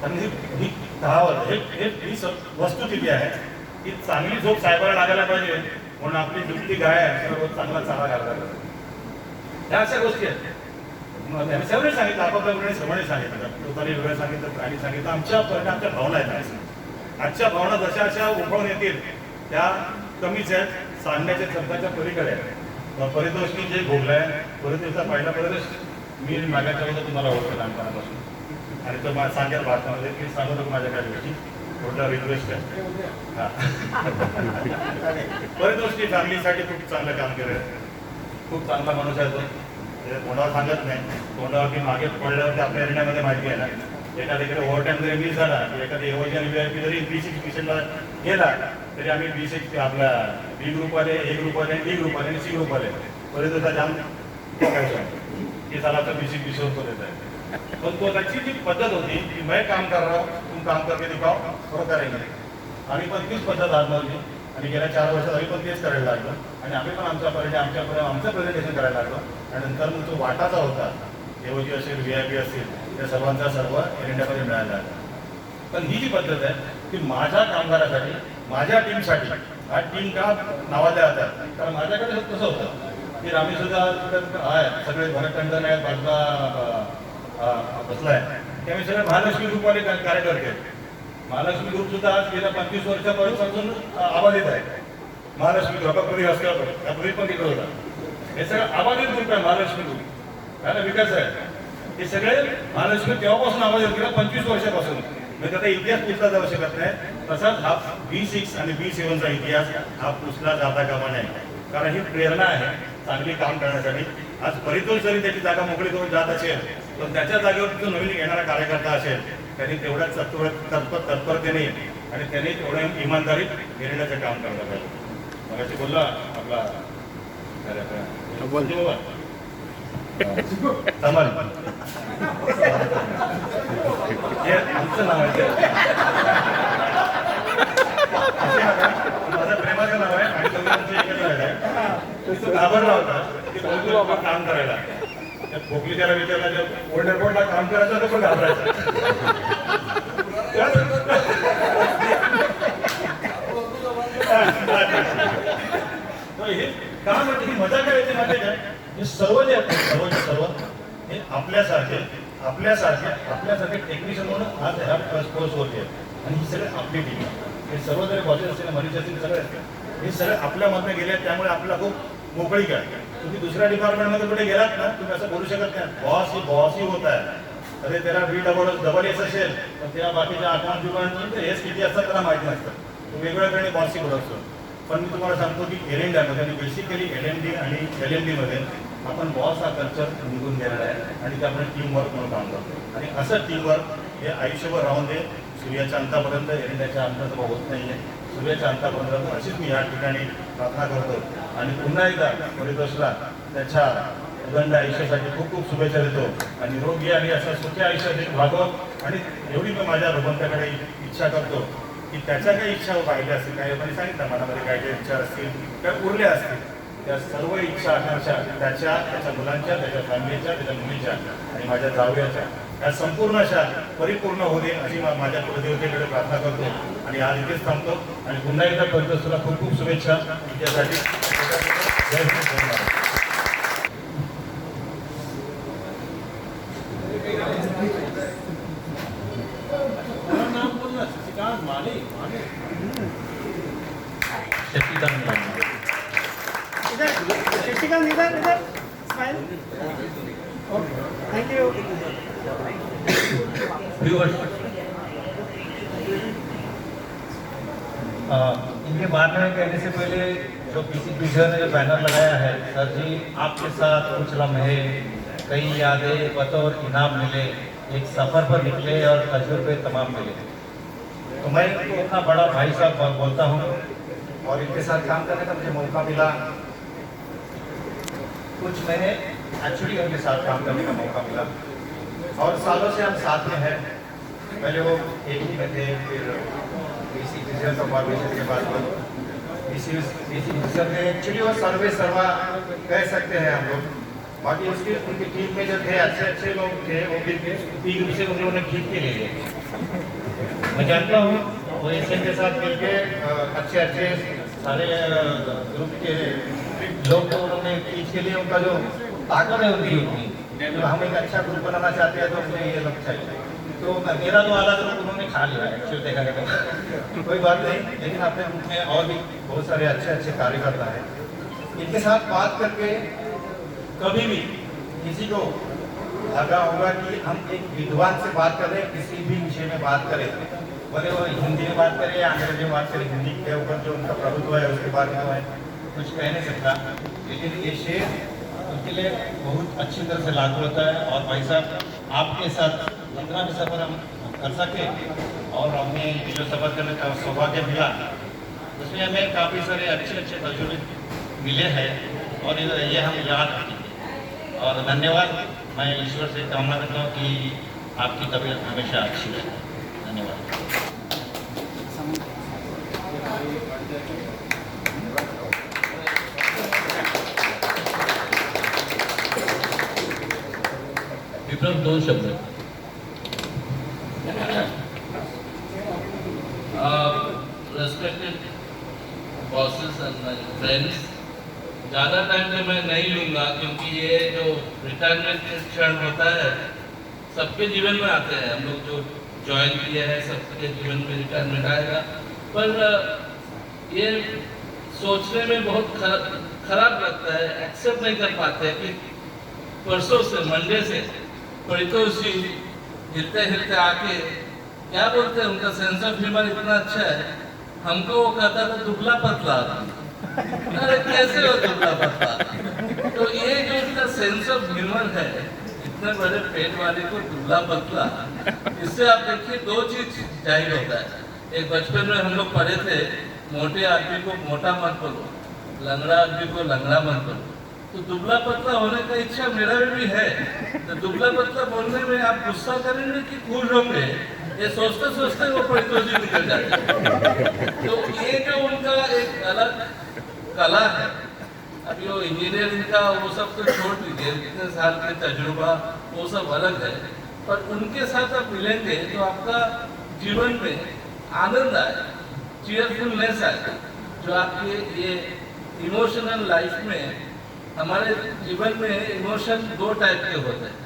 आणि ही कहावत ही वस्तुस्थिती आहे की चांगली झोप साहेबाला लागायला पाहिजे म्हणून आपली दुसरी गाय आहे रोज चांगला चारा घालायला पाहिजे. ह्या अशा गोष्टी आहेत. त्यांनी सर्वांनी सांगितलं, आपापल्या वेळेने सर्वांनी सांगितलं, लोकांनी वेगळं सांगितलं, प्राणी सांगितलं. आमच्या भावना आहेत. आजच्या भावना जशा अशा उफळून येतील त्या कमीच आहेत, सांगण्याच्या शब्दाच्या पलीकडे आहेत. परितोषनी जे भोगलाय परितोषचा पहिला परितोष मी मागायच्या वेळेला तुम्हाला ओळखलं लहानपणापासून आणि तो मला सांगेल भारतामध्ये की सांगू नको माझ्या काही गोष्टी थोडा रिक्वेस्ट आहे. हा परितोषनी फॅमिलीसाठी खूप चांगलं काम केलं. खूप चांगला माणूस आहे तो. तोंडावर सांगत नाही, तोंडावरती मागे पडल्यावरती आपल्या एरियामध्ये माहिती आहे ना. एखाद्याकडे ओव्हरटाईम जरी मिस झाला एखादी एवढी आणि VIP जरी B6 स्टेशनला गेला तरी आम्ही B6 आपला B ग्रुपवाले, A ग्रुपवाले, D ग्रुपवाले आणि C ग्रुपवाले परितोषा जाम की साला तर B6 विषय देत आहे. पण तो त्याची जी पद्धत होती की मैं काम कर रहा हूँ तुम काम करके दिखाओ थोडं करेंगे. आम्ही पण तीच पद्धत आजमावली आणि गेल्या 4 वर्षात आम्ही पण तेच करायला लागलो आणि आम्ही पण आमचं प्रेझेंटेशन करायला लागलो. आणि नंतर मग तो वाटाचा होता देवजी असेल, VIP असेल, त्या सर्वांचा सर्व एअर इंडियामध्ये मिळाला. पण ही जी पद्धत आहे की माझ्या कामगारासाठी, माझ्या टीमसाठी, हा टीम का नावाला जातात. कारण माझ्याकडे कसं होतं की आम्ही सुद्धा आहे सगळे भरत टंडन आहेत, बाजूला बसलाय की आम्ही सगळे महालक्ष्मी ग्रुपवाले कार्यकर्ते आहेत. महालक्ष्मी ग्रुप सुद्धा आज गेल्या 25 वर्षापासून आबाधित आहे. महालक्ष्मी ग्रुप पूर्वी असल्यावर त्यापूर्वी पण तिकडे होता. हे सगळं आबाधित ग्रुप आहे महालक्ष्मी ग्रुप. काय ना विकास आहे. हे सगळे महालक्ष्मी तेव्हापासून आवाज येत गेला 25 वर्षापासून. म्हणजे त्याचा इतिहास पुसला जाऊ शकत नाही. तसाच हा B6 आणि B7चा इतिहास हा पुसला जाता कामा नये. कारण ही प्रेरणा आहे चांगली काम करण्यासाठी. आज परितोष जरी त्याची जागा मोकळी करून जात असेल तर त्याच्या जागेवर जो नवीन येणारा कार्यकर्ता असेल त्यांनी तेवढ्याच तत्परतेने आणि त्याने तेवढं इमानदारीत एरंडाचं काम करायला पाहिजे. मग असे बोलला आपला धमाल, हे आमचं नाव आहे, माझं प्रेमाचं नाव आहे आणि तुम्ही आमचं एकच आहे. तो घाबरला होता की बोलतो काम करायला. त्या बोगलीच्याला विचारला, ओल्ड एअरपोर्टला काम करायचं तर पण घाबरायचं. हे का म्हणजे ही मजा काय येते माहिती काय, हे सर्व जे आहेत सर्व हे आपल्यासारखे टेक्निशियन म्हणून आज ह्या कोर्सवरती आहेत. आणि ही सगळे आपली टीम आहे. हे सर्व जरी बॉसेस असतील, मरीज असतील, सगळे असतील, हे सगळे आपल्यामधनं गेले आहेत. त्यामुळे आपला खूप मोकळीक आहे. तुम्ही दुसऱ्या डिपार्टमेंटमध्ये कुठे गेलात ना, तुम्ही असं बोलू शकत नाही बॉस ही होत आहे. अरे त्याला डबल एस असेल तर त्या बाकीच्या अकाउंट डिपार्टमेंट एस किती असतात त्याला माहिती नसतं. तो वेगवेगळ्याकडे बॉसची बोलत असतो. पण मी तुम्हाला सांगतो की एअर इंडियामध्ये आणि बेसिकली LND आणि LMDमध्ये आपण बॉस हा कल्चर निघून गेलेला आहे आणि ते आपण टीमवर्क म्हणून काम करतो. आणि असं टीमवर्क हे आयुष्यभर राहून दे. सूर्याच्या अंतापर्यंत एअर इंडियाच्या अंताचं होत नाही आहे. सूर्याच्या अंतापर्यंत अशीच मी या ठिकाणी प्रार्थना करतो. आणि पुन्हा एकदा परितोषला त्याच्या उदंड आयुष्यासाठी खूप खूप शुभेच्छा देतो. आणि निरोगी आणि असं सुखी आयुष्यात व्हावं. आणि एवढी मी माझ्या भगवंताकडे इच्छा करतो की त्याच्या काही इच्छा पाहिल्या असतील, काही लोकांनी सांगितलं मनामध्ये काय काही इच्छा असतील, त्या उरल्या असतील, त्या सर्व इच्छा आकांक्षा त्याच्या मुलांच्या, त्याच्या फॅमिलीच्या, त्याच्या मुलीच्या आणि माझ्या जावयाच्या या संपूर्ण अशा परिपूर्ण होऊ दे अशी माझ्या कुलदेवतेकडे प्रार्थना करतो. आणि आज इथेच थांबतो. आणि पुन्हा एकदा परितोषला खूप खूप शुभेच्छा त्यासाठी. जय हिंद, जय महाराज. शशिकांत इधर स्माइल. Thank you. इनके बारे में कहने से पहले जो पीछे ने जो बैनर लगाया है, सर जी आपके साथ कुछ लम्हे, कई यादें, बतौर इनाम मिले, एक सफ़र पर निकले और तजुर्बे तमाम मिले. तो मैं इनको अपना बड़ा भाई साहब बोलता हूँ और इनके साथ काम करने का मुझे मौका मिला. कुछ महीने एक्चुअली उनके साथ काम करने का मौका मिला और सालों से हम साथ में हैं. पहले वो एक ही में थे, फिर BC बिजनेस कॉर्पोरेशन के बाद वो BC बिजनेस में एक्चुअली वो सर्वा कह सकते हैं हम लोग. बाकी उसकी उनकी टीम में जो थे अच्छे लोग थे, वो भी से उन्होंने खींच के ले गए. मैं जानता हूँ वो एशियन के साथ मिलके अच्छे सारे ग्रुप के लोग को उन्होंने खींच के लिए उनका जो ताकत है उनकी तो हम एक अच्छा ग्रुप बनाना चाहते हैं तो मुझे ये लोग चाहिए. तो मेरा तो आधा ग्रुप उन्होंने खा लिया एक्चुअली देखा जाए तो कोई बात नहीं. लेकिन अपने ग्रुप में और भी बहुत सारे अच्छे कार्यकर्ता हैं. इनके साथ बात करके कभी भी किसी को लगा होगा कि हम एक विद्वान से बात कर रहे हैं, किसी भी विषय में बात करें, भले वो हिंदी में बात करें या अंग्रेजी में बात करें, हिंदी के ऊपर जो उनका प्रभुत्व है उसके बारे में मैं कुछ कह नहीं सकता. लेकिन ये शेर उनके लिए बहुत अच्छी तरह से लागू होता है. और भाई साहब आपके साथ जितना भी सफ़र हम कर सके और हमें जो सफ़र करने का सौभाग्य मिला उसमें हमें काफ़ी सारे अच्छे तजुर्बे मिले हैं और ये हम याद रखेंगे. और धन्यवाद. मैं ईश्वर से कामना करता हूँ कि आपकी तबीयत हमेशा अच्छी रहे. धन्यवाद. विक्रम 2 शब्द. Respected bosses and my friends, ज़्यादा टाइम तो मैं नहीं लूँगा क्योंकि ये जो रिटायरमेंट के क्षण होता है सबके जीवन में आते हैं. हम लोग जो ज्वाइन किए हैं सबके जीवन में रिटायरमेंट आएगा. पर ये सोचने में बहुत खराब लगता है, एक्सेप्ट नहीं कर पाते कि परसों से मंडे से परितोष जी हिलते आके क्या बोलते हैं, उनका सेंस ऑफ ह्यूमर इतना अच्छा है. हमको वो कहता था दुबला पतला. अरे कैसे हो दुबला पतला? तो ये जो उसका सेंस ऑफ ह्यूमर है, इतने बड़े पेट वाले को दुबला पतला, इससे आप देखिए 2 चीज जाहिर होता है. एक बचपन में हम लोग पढ़े थे, मोटे आदमी को मोटा मत बोलो, लंगड़ा आदमी को लंगड़ा मत बोलो। तो दुबला पतला होने का इच्छा मेरा भी है, तो दुबला पतला बोलने में आप गुस्सा करेंगे कि खुश होंगे, ये सोचते सोचते वो परितोष जी निकल जाते हैं। तो ये जो उनका एक अलग कला है, अभी वो इंजीनियरिंग का वो सब तो छोड़ दीजिए, इतने साल के तजुर्बा वो सब अलग है, पर उनके साथ आप मिलेंगे तो आपका जीवन में आनंद आए, चीयरफुलनेस आए, जो आपके ये इमोशनल लाइफ में, हमारे जीवन में इमोशन दो टाइप के होते हैं।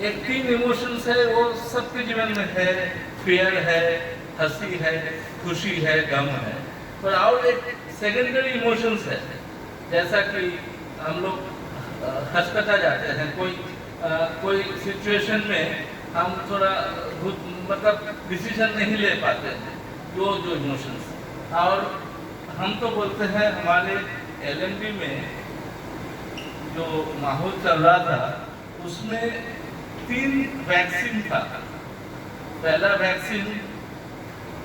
एक 3 इमोशंस है, वो सबके जीवन में है, फियर है, हंसी है, खुशी है, गम है, पर और एक सेकेंडरी इमोशंस है, जैसा कि हम लोग हंसकता जाते हैं, कोई सिचुएशन में हम थोड़ा मतलब डिसीजन नहीं ले पाते हैं, जो इमोशंस। और हम तो बोलते हैं हमारे LND में जो माहौल चल रहा था उसमें 3 वैक्सीन था। पहला वैक्सीन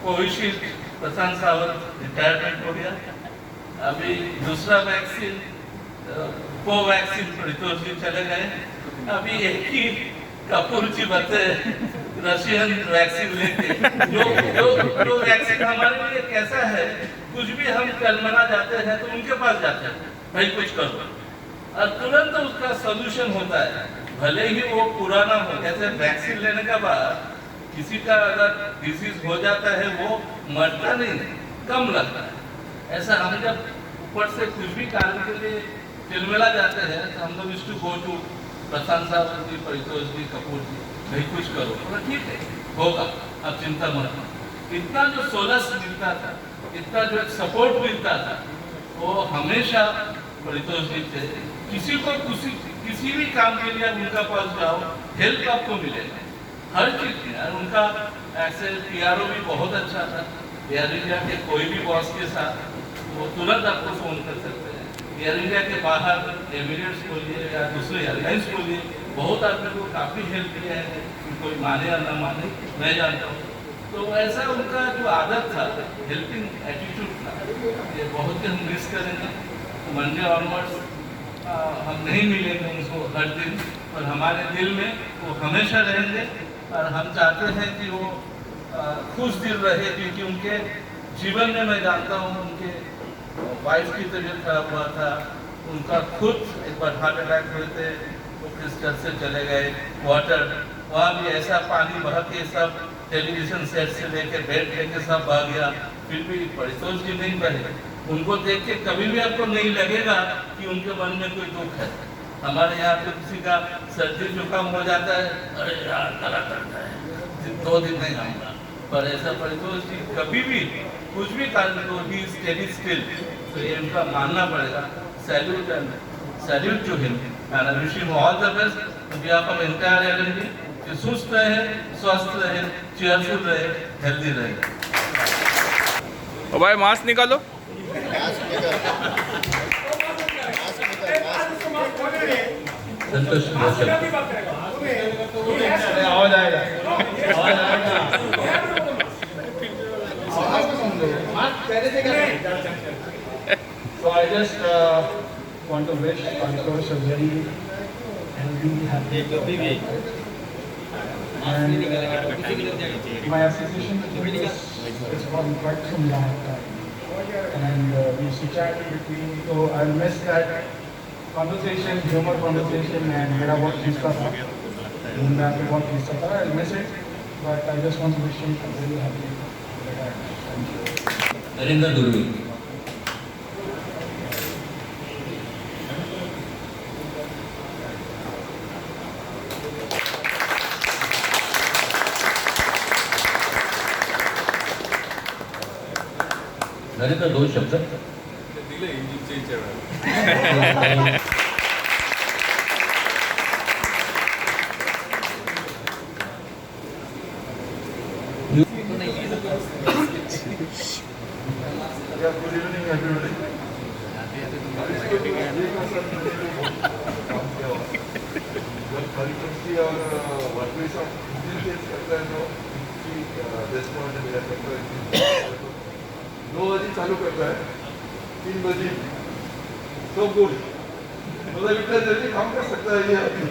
कोविशील्ड, प्रशांत सावंत रिटायरमेंट हो गया। अभी दूसरा वैक्सीन कोवैक्सीन, परितोष जी चले गए। अभी एक ही कपूर जी बचे रशियन वैक्सीन लेके। जो वैक्सीन हमारे लिए कैसा है, कुछ भी हम कलमना जाते हैं तो उनके पास जाते हैं, भाई कुछ करो, और तुरंत उसका सोल्यूशन होता है, भले ही वो पुराना हो। जैसे वैक्सीन लेने के बाद किसी का अगर डिजीज हो जाता है वो मरता नहीं, कम लगता है। ऐसा हम जब ऊपर से कुछ भी कारण के लिए तिलमिला जाते हैं तो हम लोग इसको गो टू प्रशांत सावंत जी, परितोष जी, कपूर जी, भाई कुछ करो, तो ठीक है होगा, अब चिंता मत करो। इतना जो सोलस मिलता था, इतना जो एक सपोर्ट मिलता था, वो हमेशा परितोष जी थे। किसी भी काम के लिए उनका पास जाओ, हेल्प आपको मिलेगा हर चीज में। उनका ऐसे PRO भी बहुत अच्छा था। एयर इंडिया के कोई भी बॉस के साथ वो तुरंत आपको फोन कर सकते हैं। एयर इंडिया के बाहर एमिरेट्स बोलिए या दूसरे एयरलाइंस बोलिए, बहुत आदमी को काफ़ी हेल्प किया है, कोई माने या ना माने, मैं जानता हूँ। तो ऐसा उनका जो आदत था, हेल्पिंग एटीट्यूड था, ये बहुत ही हम मिस करेंगे। मंडे ऑनवर्ड्स हम नहीं मिलेंगे उनको हर दिन, पर हमारे दिल में वो हमेशा रहेंगे। और हम चाहते हैं कि वो खुश दिल रहे, क्योंकि उनके जीवन में मैं जानता हूँ उनके वाइफ की तबीयत खराब हुआ था, उनका खुद एक बार हार्ट अटैक हुए थे, वो क्रिस्टल से चले गए। वाटर, वहाँ भी ऐसा पानी बह के सब टेलीविजन सेट से लेके बेड लेके सब बह गया, फिर भी परितोष जी नहीं बहे। उनको देख के कभी भी आपको नहीं लगेगा कि उनके मन में कोई दुख है। हमारे यहाँ पे किसी का सर्दी जुकाम हो जाता है, अरे यार गला करता है, 2 दिन नहीं आऊँगा, पर ऐसा परितोष जी कभी भी कुछ भी कारण को ही स्टेडी स्टिल, तो ये उनका मानना पड़ेगा। Salute to him and I wish him all the best on behalf of entire LND, कि सुस्त रहे, स्वस्थ रहे, चेयरफुल रहे, हेल्दी रहे। भाई मास्क निकालो। संतोष आवाज आएगा। So I just want to wish Paritosh a very healthy, happy. And my association with him is from quite some long time. And we used to chat in between, so I miss that conversation, humor conversation, and मेरा बहुत किस्सा था, घूमने आके बहुत किस्सा था, I miss it, but I just want to wish him a very happy retirement. Thank you. Narendra दुर्वी। Narendra 2 शब्द। Good evening, everybody. जब परितोष जी और वर्कप्लेस ऑफ इंडियन फेस करता है तो रेस्टोरेंट है मेरा सेक्टर 9 बजे चालू करता है, 3 बजे तो गुड, मतलब इतना जल्दी काम कर सकता है ये आदमी।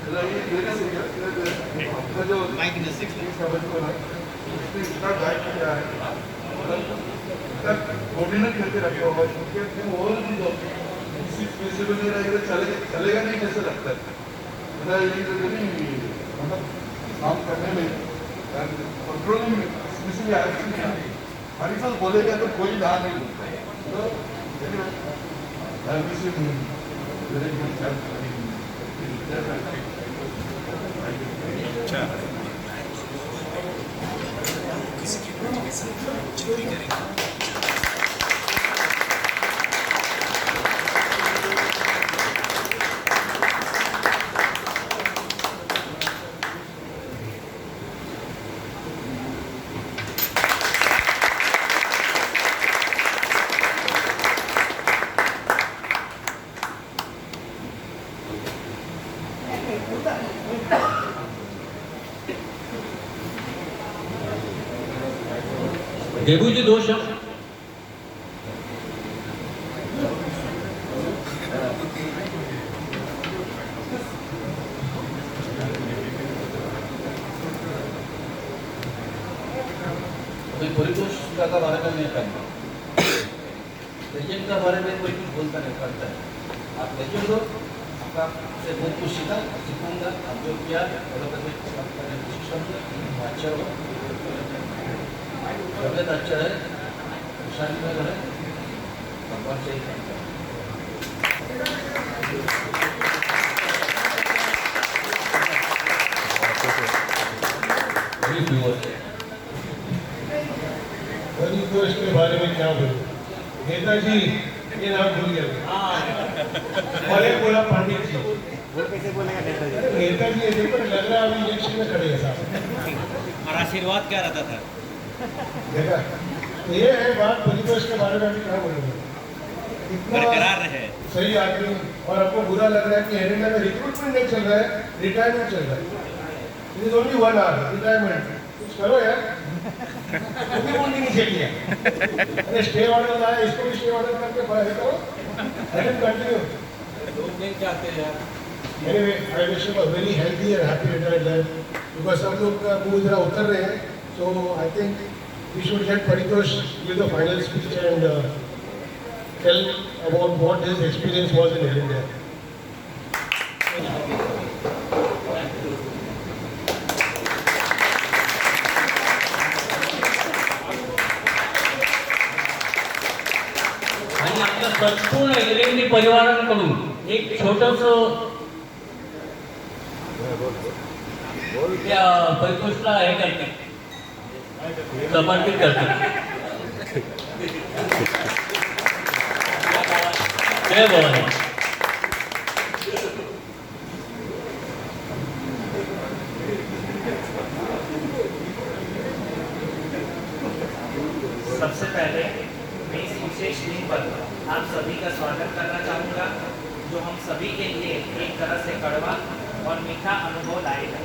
ये मेरे से अपना जो उसने इतना गाइड किया है, मतलब कोऑर्डिनेट करके रखा हुआ है, क्योंकि और भी जो चलेगा नहीं कैसे लगता है, मतलब काम करने में कंट्रोलिंग में हरीफल बोलेगा तो कोई ना नहीं बोलता है। देबू जी 2 शब्द। परितोष का बारे में नहीं करना, लेजेंड का बारे में कोई कुछ बोलता नहीं करता है। आप लेजेंड हो, आपका से बहुत कुछ सीखा सीखूंगा, आप जो किया अच्छा होगा, तबियत अच्छा है, शांति में रहे, भगवान से ही करता है। परितोष के बारे में क्या बोलूं? नेताजी ये नाम भूल गया, और एक बोला पंडित जी। वो कैसे बोलेगा नेताजी? नेताजी ये देखो लग रहा है अभी इलेक्शन में खड़े हैं साहब। और आशीर्वाद क्या रहता था? देखा, ये है बात परितोष के बारे में अभी क्या बोलूँगा। बरकरार रहे सही आदमी, और आपको बुरा लग रहा है कि एरिया में रिक्रूटमेंट नहीं चल रहा है, रिटायरमेंट चल रहा है। It is only 1 hour retirement, कुछ करो यार। बोलने नहीं चाहिए, अरे स्टे ऑर्डर लाया, इसको भी स्टे ऑर्डर करके बाहर करो, कंटिन्यू। लोग नहीं चाहते यार। Anyway, I wish him a very healthy and happy retired life, because सब लोग का मुंह जरा उतर रहे हैं, so I think we should get Paritosh give the final speech and tell about what his experience was in Air India. आणि आपल्या संपूर्ण एलएनडी परिवारांकडून एक छोटस त्या परितोषला हे करते, समर्पित करते। जय भवानी। सबसे पहले मैं इस विशेष दिन पर आप सभी का स्वागत करना चाहूँगा, जो हम सभी के लिए एक तरह से कड़वा और मीठा अनुभव लाएगा।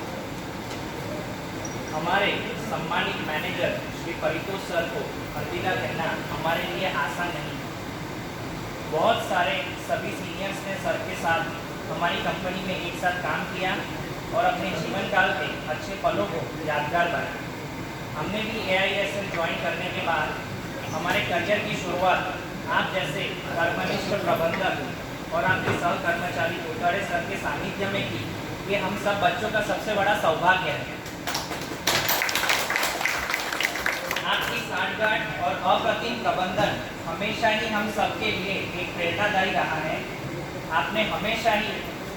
हमारे सम्मानित मैनेजर श्री परितोष सर को अलविदा कहना हमारे लिए आसान नहीं। बहुत सारे सभी सीनियर्स ने सर के साथ हमारी कंपनी में एक साथ काम किया और अपने जीवन काल के अच्छे पलों को यादगार बनाया। हमने भी AISL ज्वाइन करने के बाद हमारे करियर की शुरुआत आप जैसे कर्मनिष्ठ प्रबंधक और आपके सह कर्मचारी कोठारे सर के सानिध्य में की। ये हम सब बच्चों का सबसे बड़ा सौभाग्य है। आपकी साठगांठ और अप्रतिम प्रबंधन हमेशा ही हम सबके लिए एक प्रेरणादायी रहा है। आपने हमेशा ही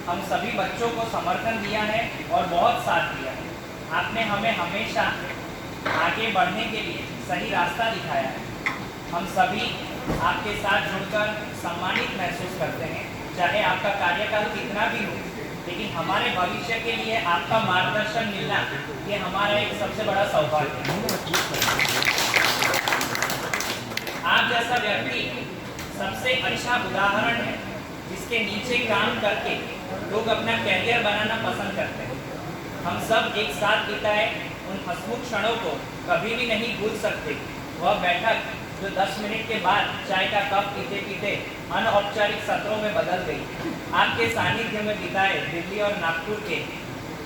हम सभी बच्चों को समर्थन दिया है और बहुत साथ दिया है। आपने हमें हमेशा आगे बढ़ने के लिए सही रास्ता दिखाया है। हम सभी आपके साथ जुड़कर सम्मानित महसूस करते हैं, चाहे आपका कार्यकाल कितना भी हो, लेकिन हमारे भविष्य के लिए आपका मार्गदर्शन मिलना ये हमारा एक सबसे बड़ा सौभाग्य है। आप जैसा व्यक्ति सबसे अच्छा उदाहरण है, जिसके नीचे काम करके लोग अपना कैरियर बनाना पसंद करते हैं। हम सब एक साथ बिताए उन हंसमुख क्षणों को कभी भी नहीं भूल सकते। वह बैठक जो 10 मिनट के बाद चाय का कप पीते पीते अनौपचारिक सत्रों में बदल गई। आपके सानिध्य में बिताए दिल्ली और नागपुर के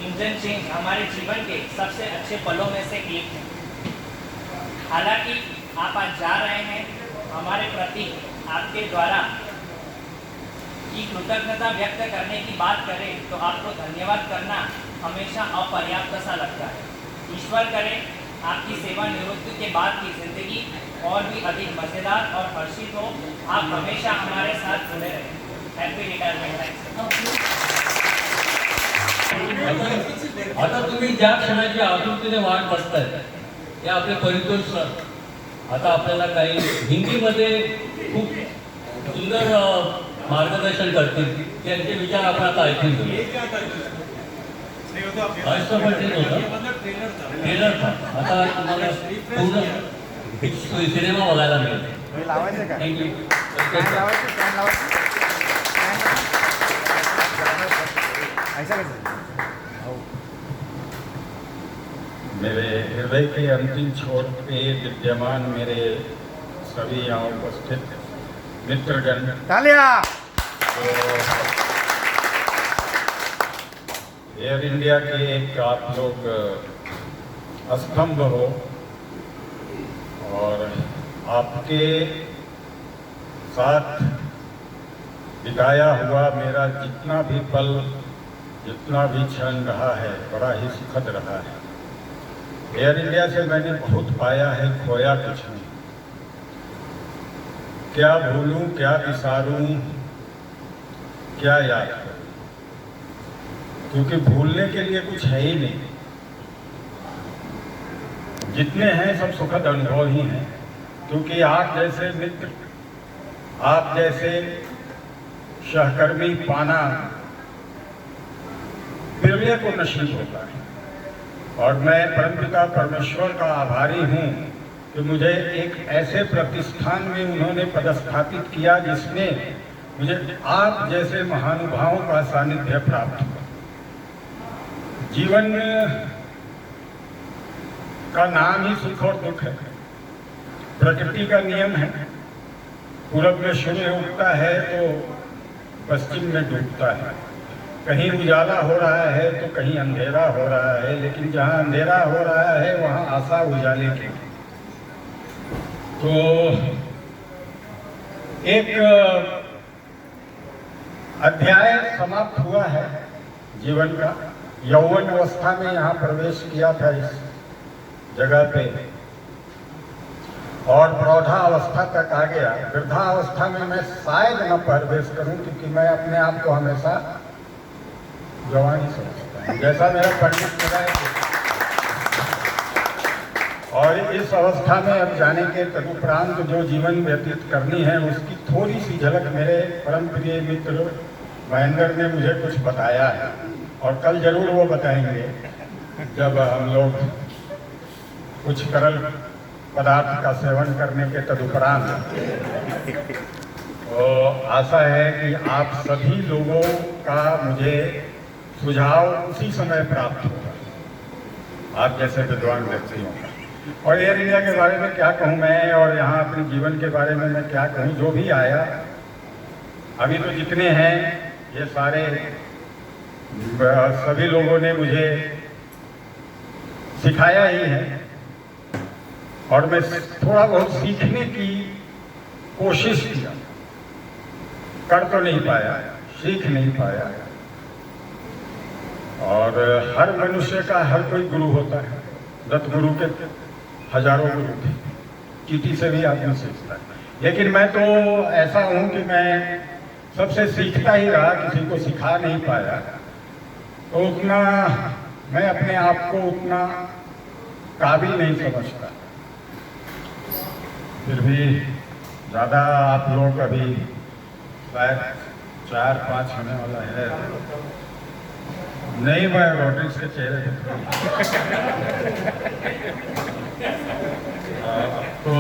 इंजन चेंज हमारे जीवन के सबसे अच्छे पलों में से एक है। हालांकि आप आज जा रहे हैं, हमारे प्रति आपके द्वारा की कृतज्ञता व्यक्त करने की बात करें तो आपको धन्यवाद करना हमेशा अपर्याप्त सा लगता है। ईश्वर करे आपकी सेवानिवृत्ति के बाद की जिंदगी और भी अधिक मजेदार और हर्षित हो। आप हमेशा हमारे साथ जुड़े रहें। Happy retirement. आता तुम्ही ज्या क्षणाची आतुरतेने वाट बघताय ते आपले परितोष सर आता आपल्याला काही हिंदीमध्ये खूप सुंदर मार्गदर्शन करतील। त्यांचे विचार आपण आता ऐकून घेऊ। ट्रेलर था आता तुम्हाला पूर्ण सिनेमा बघायला मिळेल। थँक्यू। मेरे हृदय के अंतिम छोर पे विद्यमान मेरे सभी यहाँ उपस्थित मित्रगण, एयर इंडिया के एक आप लोग स्तंभ हो और आपके साथ बिताया हुआ मेरा जितना भी पल, जितना भी क्षण रहा है बड़ा ही सुखद रहा है। एयर इंडिया से मैंने बहुत पाया है, खोया कुछ नहीं। क्या भूलूं, क्या विसारूं, क्या याद करूं, क्योंकि भूलने के लिए कुछ है ही नहीं। जितने हैं सब सुखद अनुभव ही हैं, क्योंकि आप जैसे मित्र, आप जैसे सहकर्मी पाना बिरले को नसीब होता है। और मैं परमपिता परमेश्वर का आभारी हूँ कि मुझे एक ऐसे प्रतिष्ठान में उन्होंने पदस्थापित किया जिसमें मुझे आप जैसे महानुभावों का सानिध्य प्राप्त हुआ। जीवन का नाम ही सुख और दुख है, प्रकृति का नियम है। पूरब में सूर्य उगता है तो पश्चिम में डूबता है, कहीं उजाला हो रहा है तो कहीं अंधेरा हो रहा है, लेकिन जहाँ अंधेरा हो रहा है वहाँ आशा उजाले की। तो एक अध्याय समाप्त हुआ है जीवन का। यौवन अवस्था में यहाँ प्रवेश किया था इस जगह पे और प्रौढ़ा अवस्था तक आ गया। वृद्धा अवस्था में मैं शायद न प्रवेश करूं, क्योंकि मैं अपने आप को हमेशा जवान ही समझता हूं, जैसा मेरा पंडित बताया। और इस अवस्था में अब जाने के तदुपरांत जो जीवन व्यतीत करनी है उसकी थोड़ी सी झलक मेरे परम प्रिय मित्र महेंद्र ने मुझे कुछ बताया है, और कल जरूर वो बताएंगे जब हम लोग कुछ तरल पदार्थ का सेवन करने के तदुपरांत। तो आशा है कि आप सभी लोगों का मुझे सुझाव उसी समय प्राप्त होगा, आप जैसे विद्वान व्यक्तियों का। और एयर इंडिया के बारे में क्या कहूँ मैं, और यहाँ अपने जीवन के बारे में मैं क्या कहूँ। जो भी आया अभी तो जितने हैं ये सारे सभी लोगों ने मुझे सिखाया ही है, और मैं थोड़ा बहुत सीखने की कोशिश किया, कर तो नहीं पाया, सीख नहीं पाया। और हर मनुष्य का हर कोई गुरु होता है, दत्त गुरु के हजारों गुरु थे, चीटी से भी आदमी सीखता है। लेकिन मैं तो ऐसा हूँ कि मैं सबसे सीखता ही रहा, किसी को सिखा नहीं पाया। तो उतना मैं अपने आप को उतना काबिल नहीं समझता। फिर भी ज़्यादा आप लोग अभी शायद 4-5 होने वाला है। नहीं, मैं रोड्रिक्स के चेहरे तो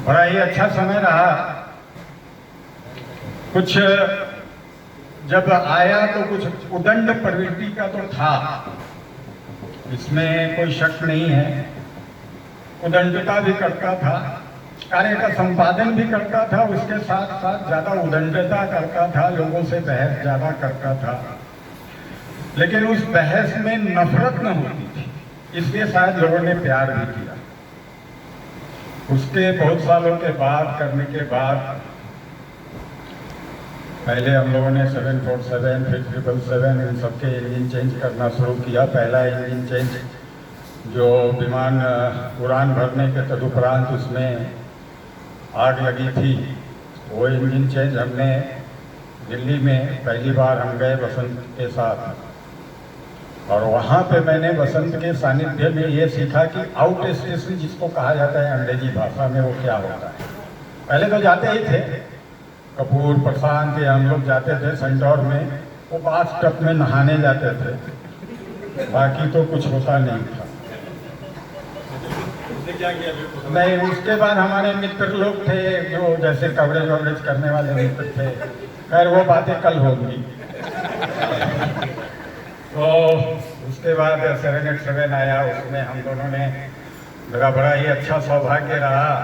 बड़ा ही अच्छा समय रहा। कुछ जब आया तो कुछ उदंड प्रवृत्ति का तो था, इसमें कोई शक नहीं है। उदंडता भी करता था, कार्य का संपादन भी करता था, उसके साथ साथ ज्यादा उदंडता करता था, लोगों से बहस ज्यादा करता था। लेकिन उस बहस में नफरत न होती थी, इसलिए शायद लोगों ने प्यार भी किया। उसके बहुत सालों के बाद करने के बाद पहले हम लोगों ने 747 फिर 777 इन सबके इंजन चेंज करना शुरू किया। पहला इंजन चेंज जो विमान उड़ान भरने के तदुपरांत उसमें आग लगी थी, वो इंजन चेंज हमने दिल्ली में पहली बार हम गए वसंत के साथ, और वहाँ पे मैंने वसंत के सानिध्य में ये सीखा कि आउट स्टेशन जिसको कहा जाता है अंग्रेजी भाषा में, वो क्या होता है। पहले तो जाते ही थे, कपूर प्रशांत हम लोग जाते थे सेंटोर में, वो बाथ टब में नहाने जाते थे, बाकी तो कुछ होता नहीं था। नहीं, उसके बाद हमारे मित्र लोग थे जो जैसे कवरेज ववरेज करने वाले मित्र थे, खैर वो बातें कल होंगी। तो उसके बाद 787 आया, उसमें हम दोनों ने, मेरा बड़ा ही अच्छा सौभाग्य रहा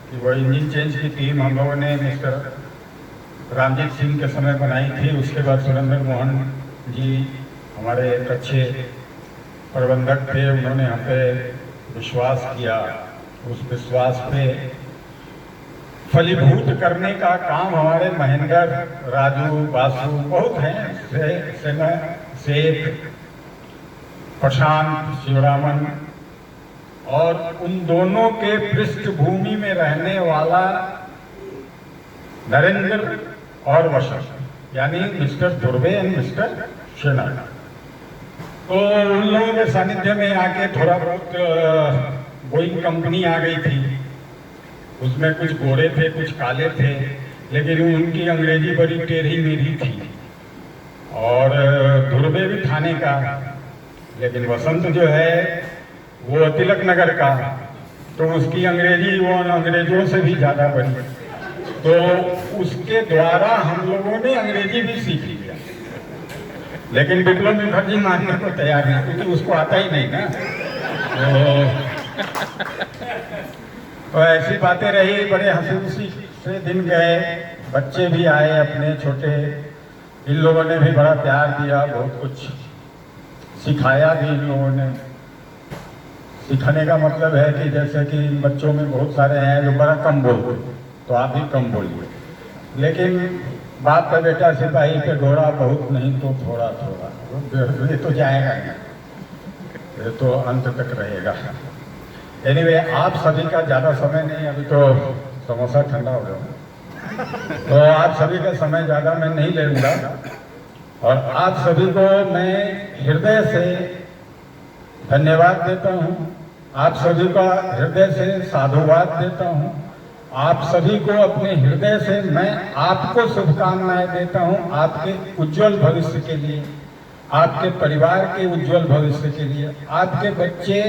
कि वो इंजन चेंज की टीम हम लोगों ने मिस्टर रामजीत सिंह के समय बनाई थी। उसके बाद सुरेंद्र मोहन जी हमारे एक अच्छे प्रबंधक थे, उन्होंने हम पे विश्वास किया। उस विश्वास पे फलीभूत करने का काम हमारे महेंद्र, राजू, बासु बहुत हैं, सेठ, प्रशांत, शिवरामन, और उन दोनों के पृष्ठभूमि में रहने वाला नरेंद्र और वसंत, यानी मिस्टर ध्रुवे एंड मिस्टर सेना। तो उन लोगों के सानिध्य में आके थोड़ा बहुत बोइंग कंपनी आ गई थी, उसमें कुछ गोरे थे कुछ काले थे, लेकिन उनकी अंग्रेजी बड़ी टेढ़ी मेढ़ी थी, और ध्रुवे भी थाने का, लेकिन वसंत जो है वो तिलक नगर का, तो उसकी अंग्रेजी वो अंग्रेजों से भी ज़्यादा बड़ी। तो उसके द्वारा हम लोगों ने अंग्रेजी भी सीख लिया, लेकिन विप्लव मुखर्जी मानने को तैयार नहीं, क्योंकि उसको आता ही नहीं ना। तो ऐसी बातें रही, बड़े हंसी खुशी से दिन गए, बच्चे भी आए अपने छोटे, इन लोगों ने भी बड़ा प्यार दिया, बहुत कुछ सिखाया भी इन लोगों ने। सिखाने का मतलब है कि जैसे कि बच्चों में बहुत सारे हैं जो बड़ा कम बोलते, तो आप भी कम बोलिए, लेकिन बाप का बेटा सिपाही पे घोड़ा, बहुत नहीं तो थोड़ा थोड़ा, ये तो जाएगा नहीं, ये तो अंत तक रहेगा। एनीवे, आप सभी का ज़्यादा समय नहीं, अभी तो समोसा ठंडा हो गया, तो आप सभी का समय ज़्यादा मैं नहीं ले लूँगा, और आप सभी को मैं हृदय से धन्यवाद देता हूँ, आप सभी का हृदय से साधुवाद देता हूँ, आप सभी को अपने हृदय से मैं आपको शुभकामनाएं देता हूँ, आपके उज्जवल भविष्य के लिए, आपके परिवार के उज्जवल भविष्य के लिए, आपके बच्चे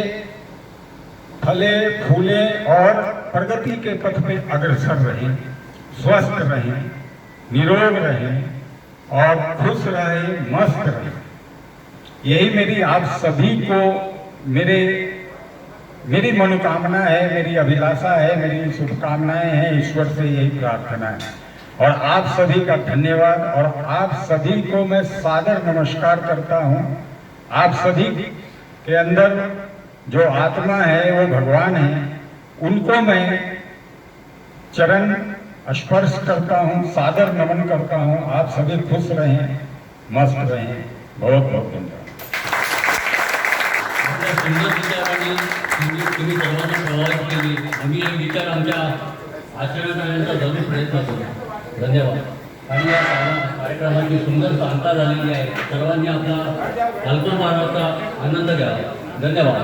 फले फूले और प्रगति के पथ पे अग्रसर रहें, स्वस्थ रहें, निरोग रहें और खुश रहें, मस्त रहें। यही मेरी आप सभी को मेरी मनोकामना है, मेरी अभिलाषा है, मेरी शुभकामनाएं हैं, ईश्वर से यही प्रार्थना है। और आप सभी का धन्यवाद, और आप सभी को मैं सादर नमस्कार करता हूँ। आप सभी के अंदर जो आत्मा है वो भगवान है, उनको मैं चरण स्पर्श करता हूँ, सादर नमन करता हूँ। आप सभी खुश रहें, मस्त रहें। बहुत बहुत धन्यवाद। सुंदर विचारांनी तुम्ही सर्वांना प्रभावित केली, आम्ही हे विचार आमच्या आचरणात आणण्याचा जरूर प्रयत्न करू। धन्यवाद। आणि या कार्यक्रमाची सुंदर सांगता झालेली आहे, सर्वांनी आपला अल्प मानवाचा आनंद घ्यावा। धन्यवाद।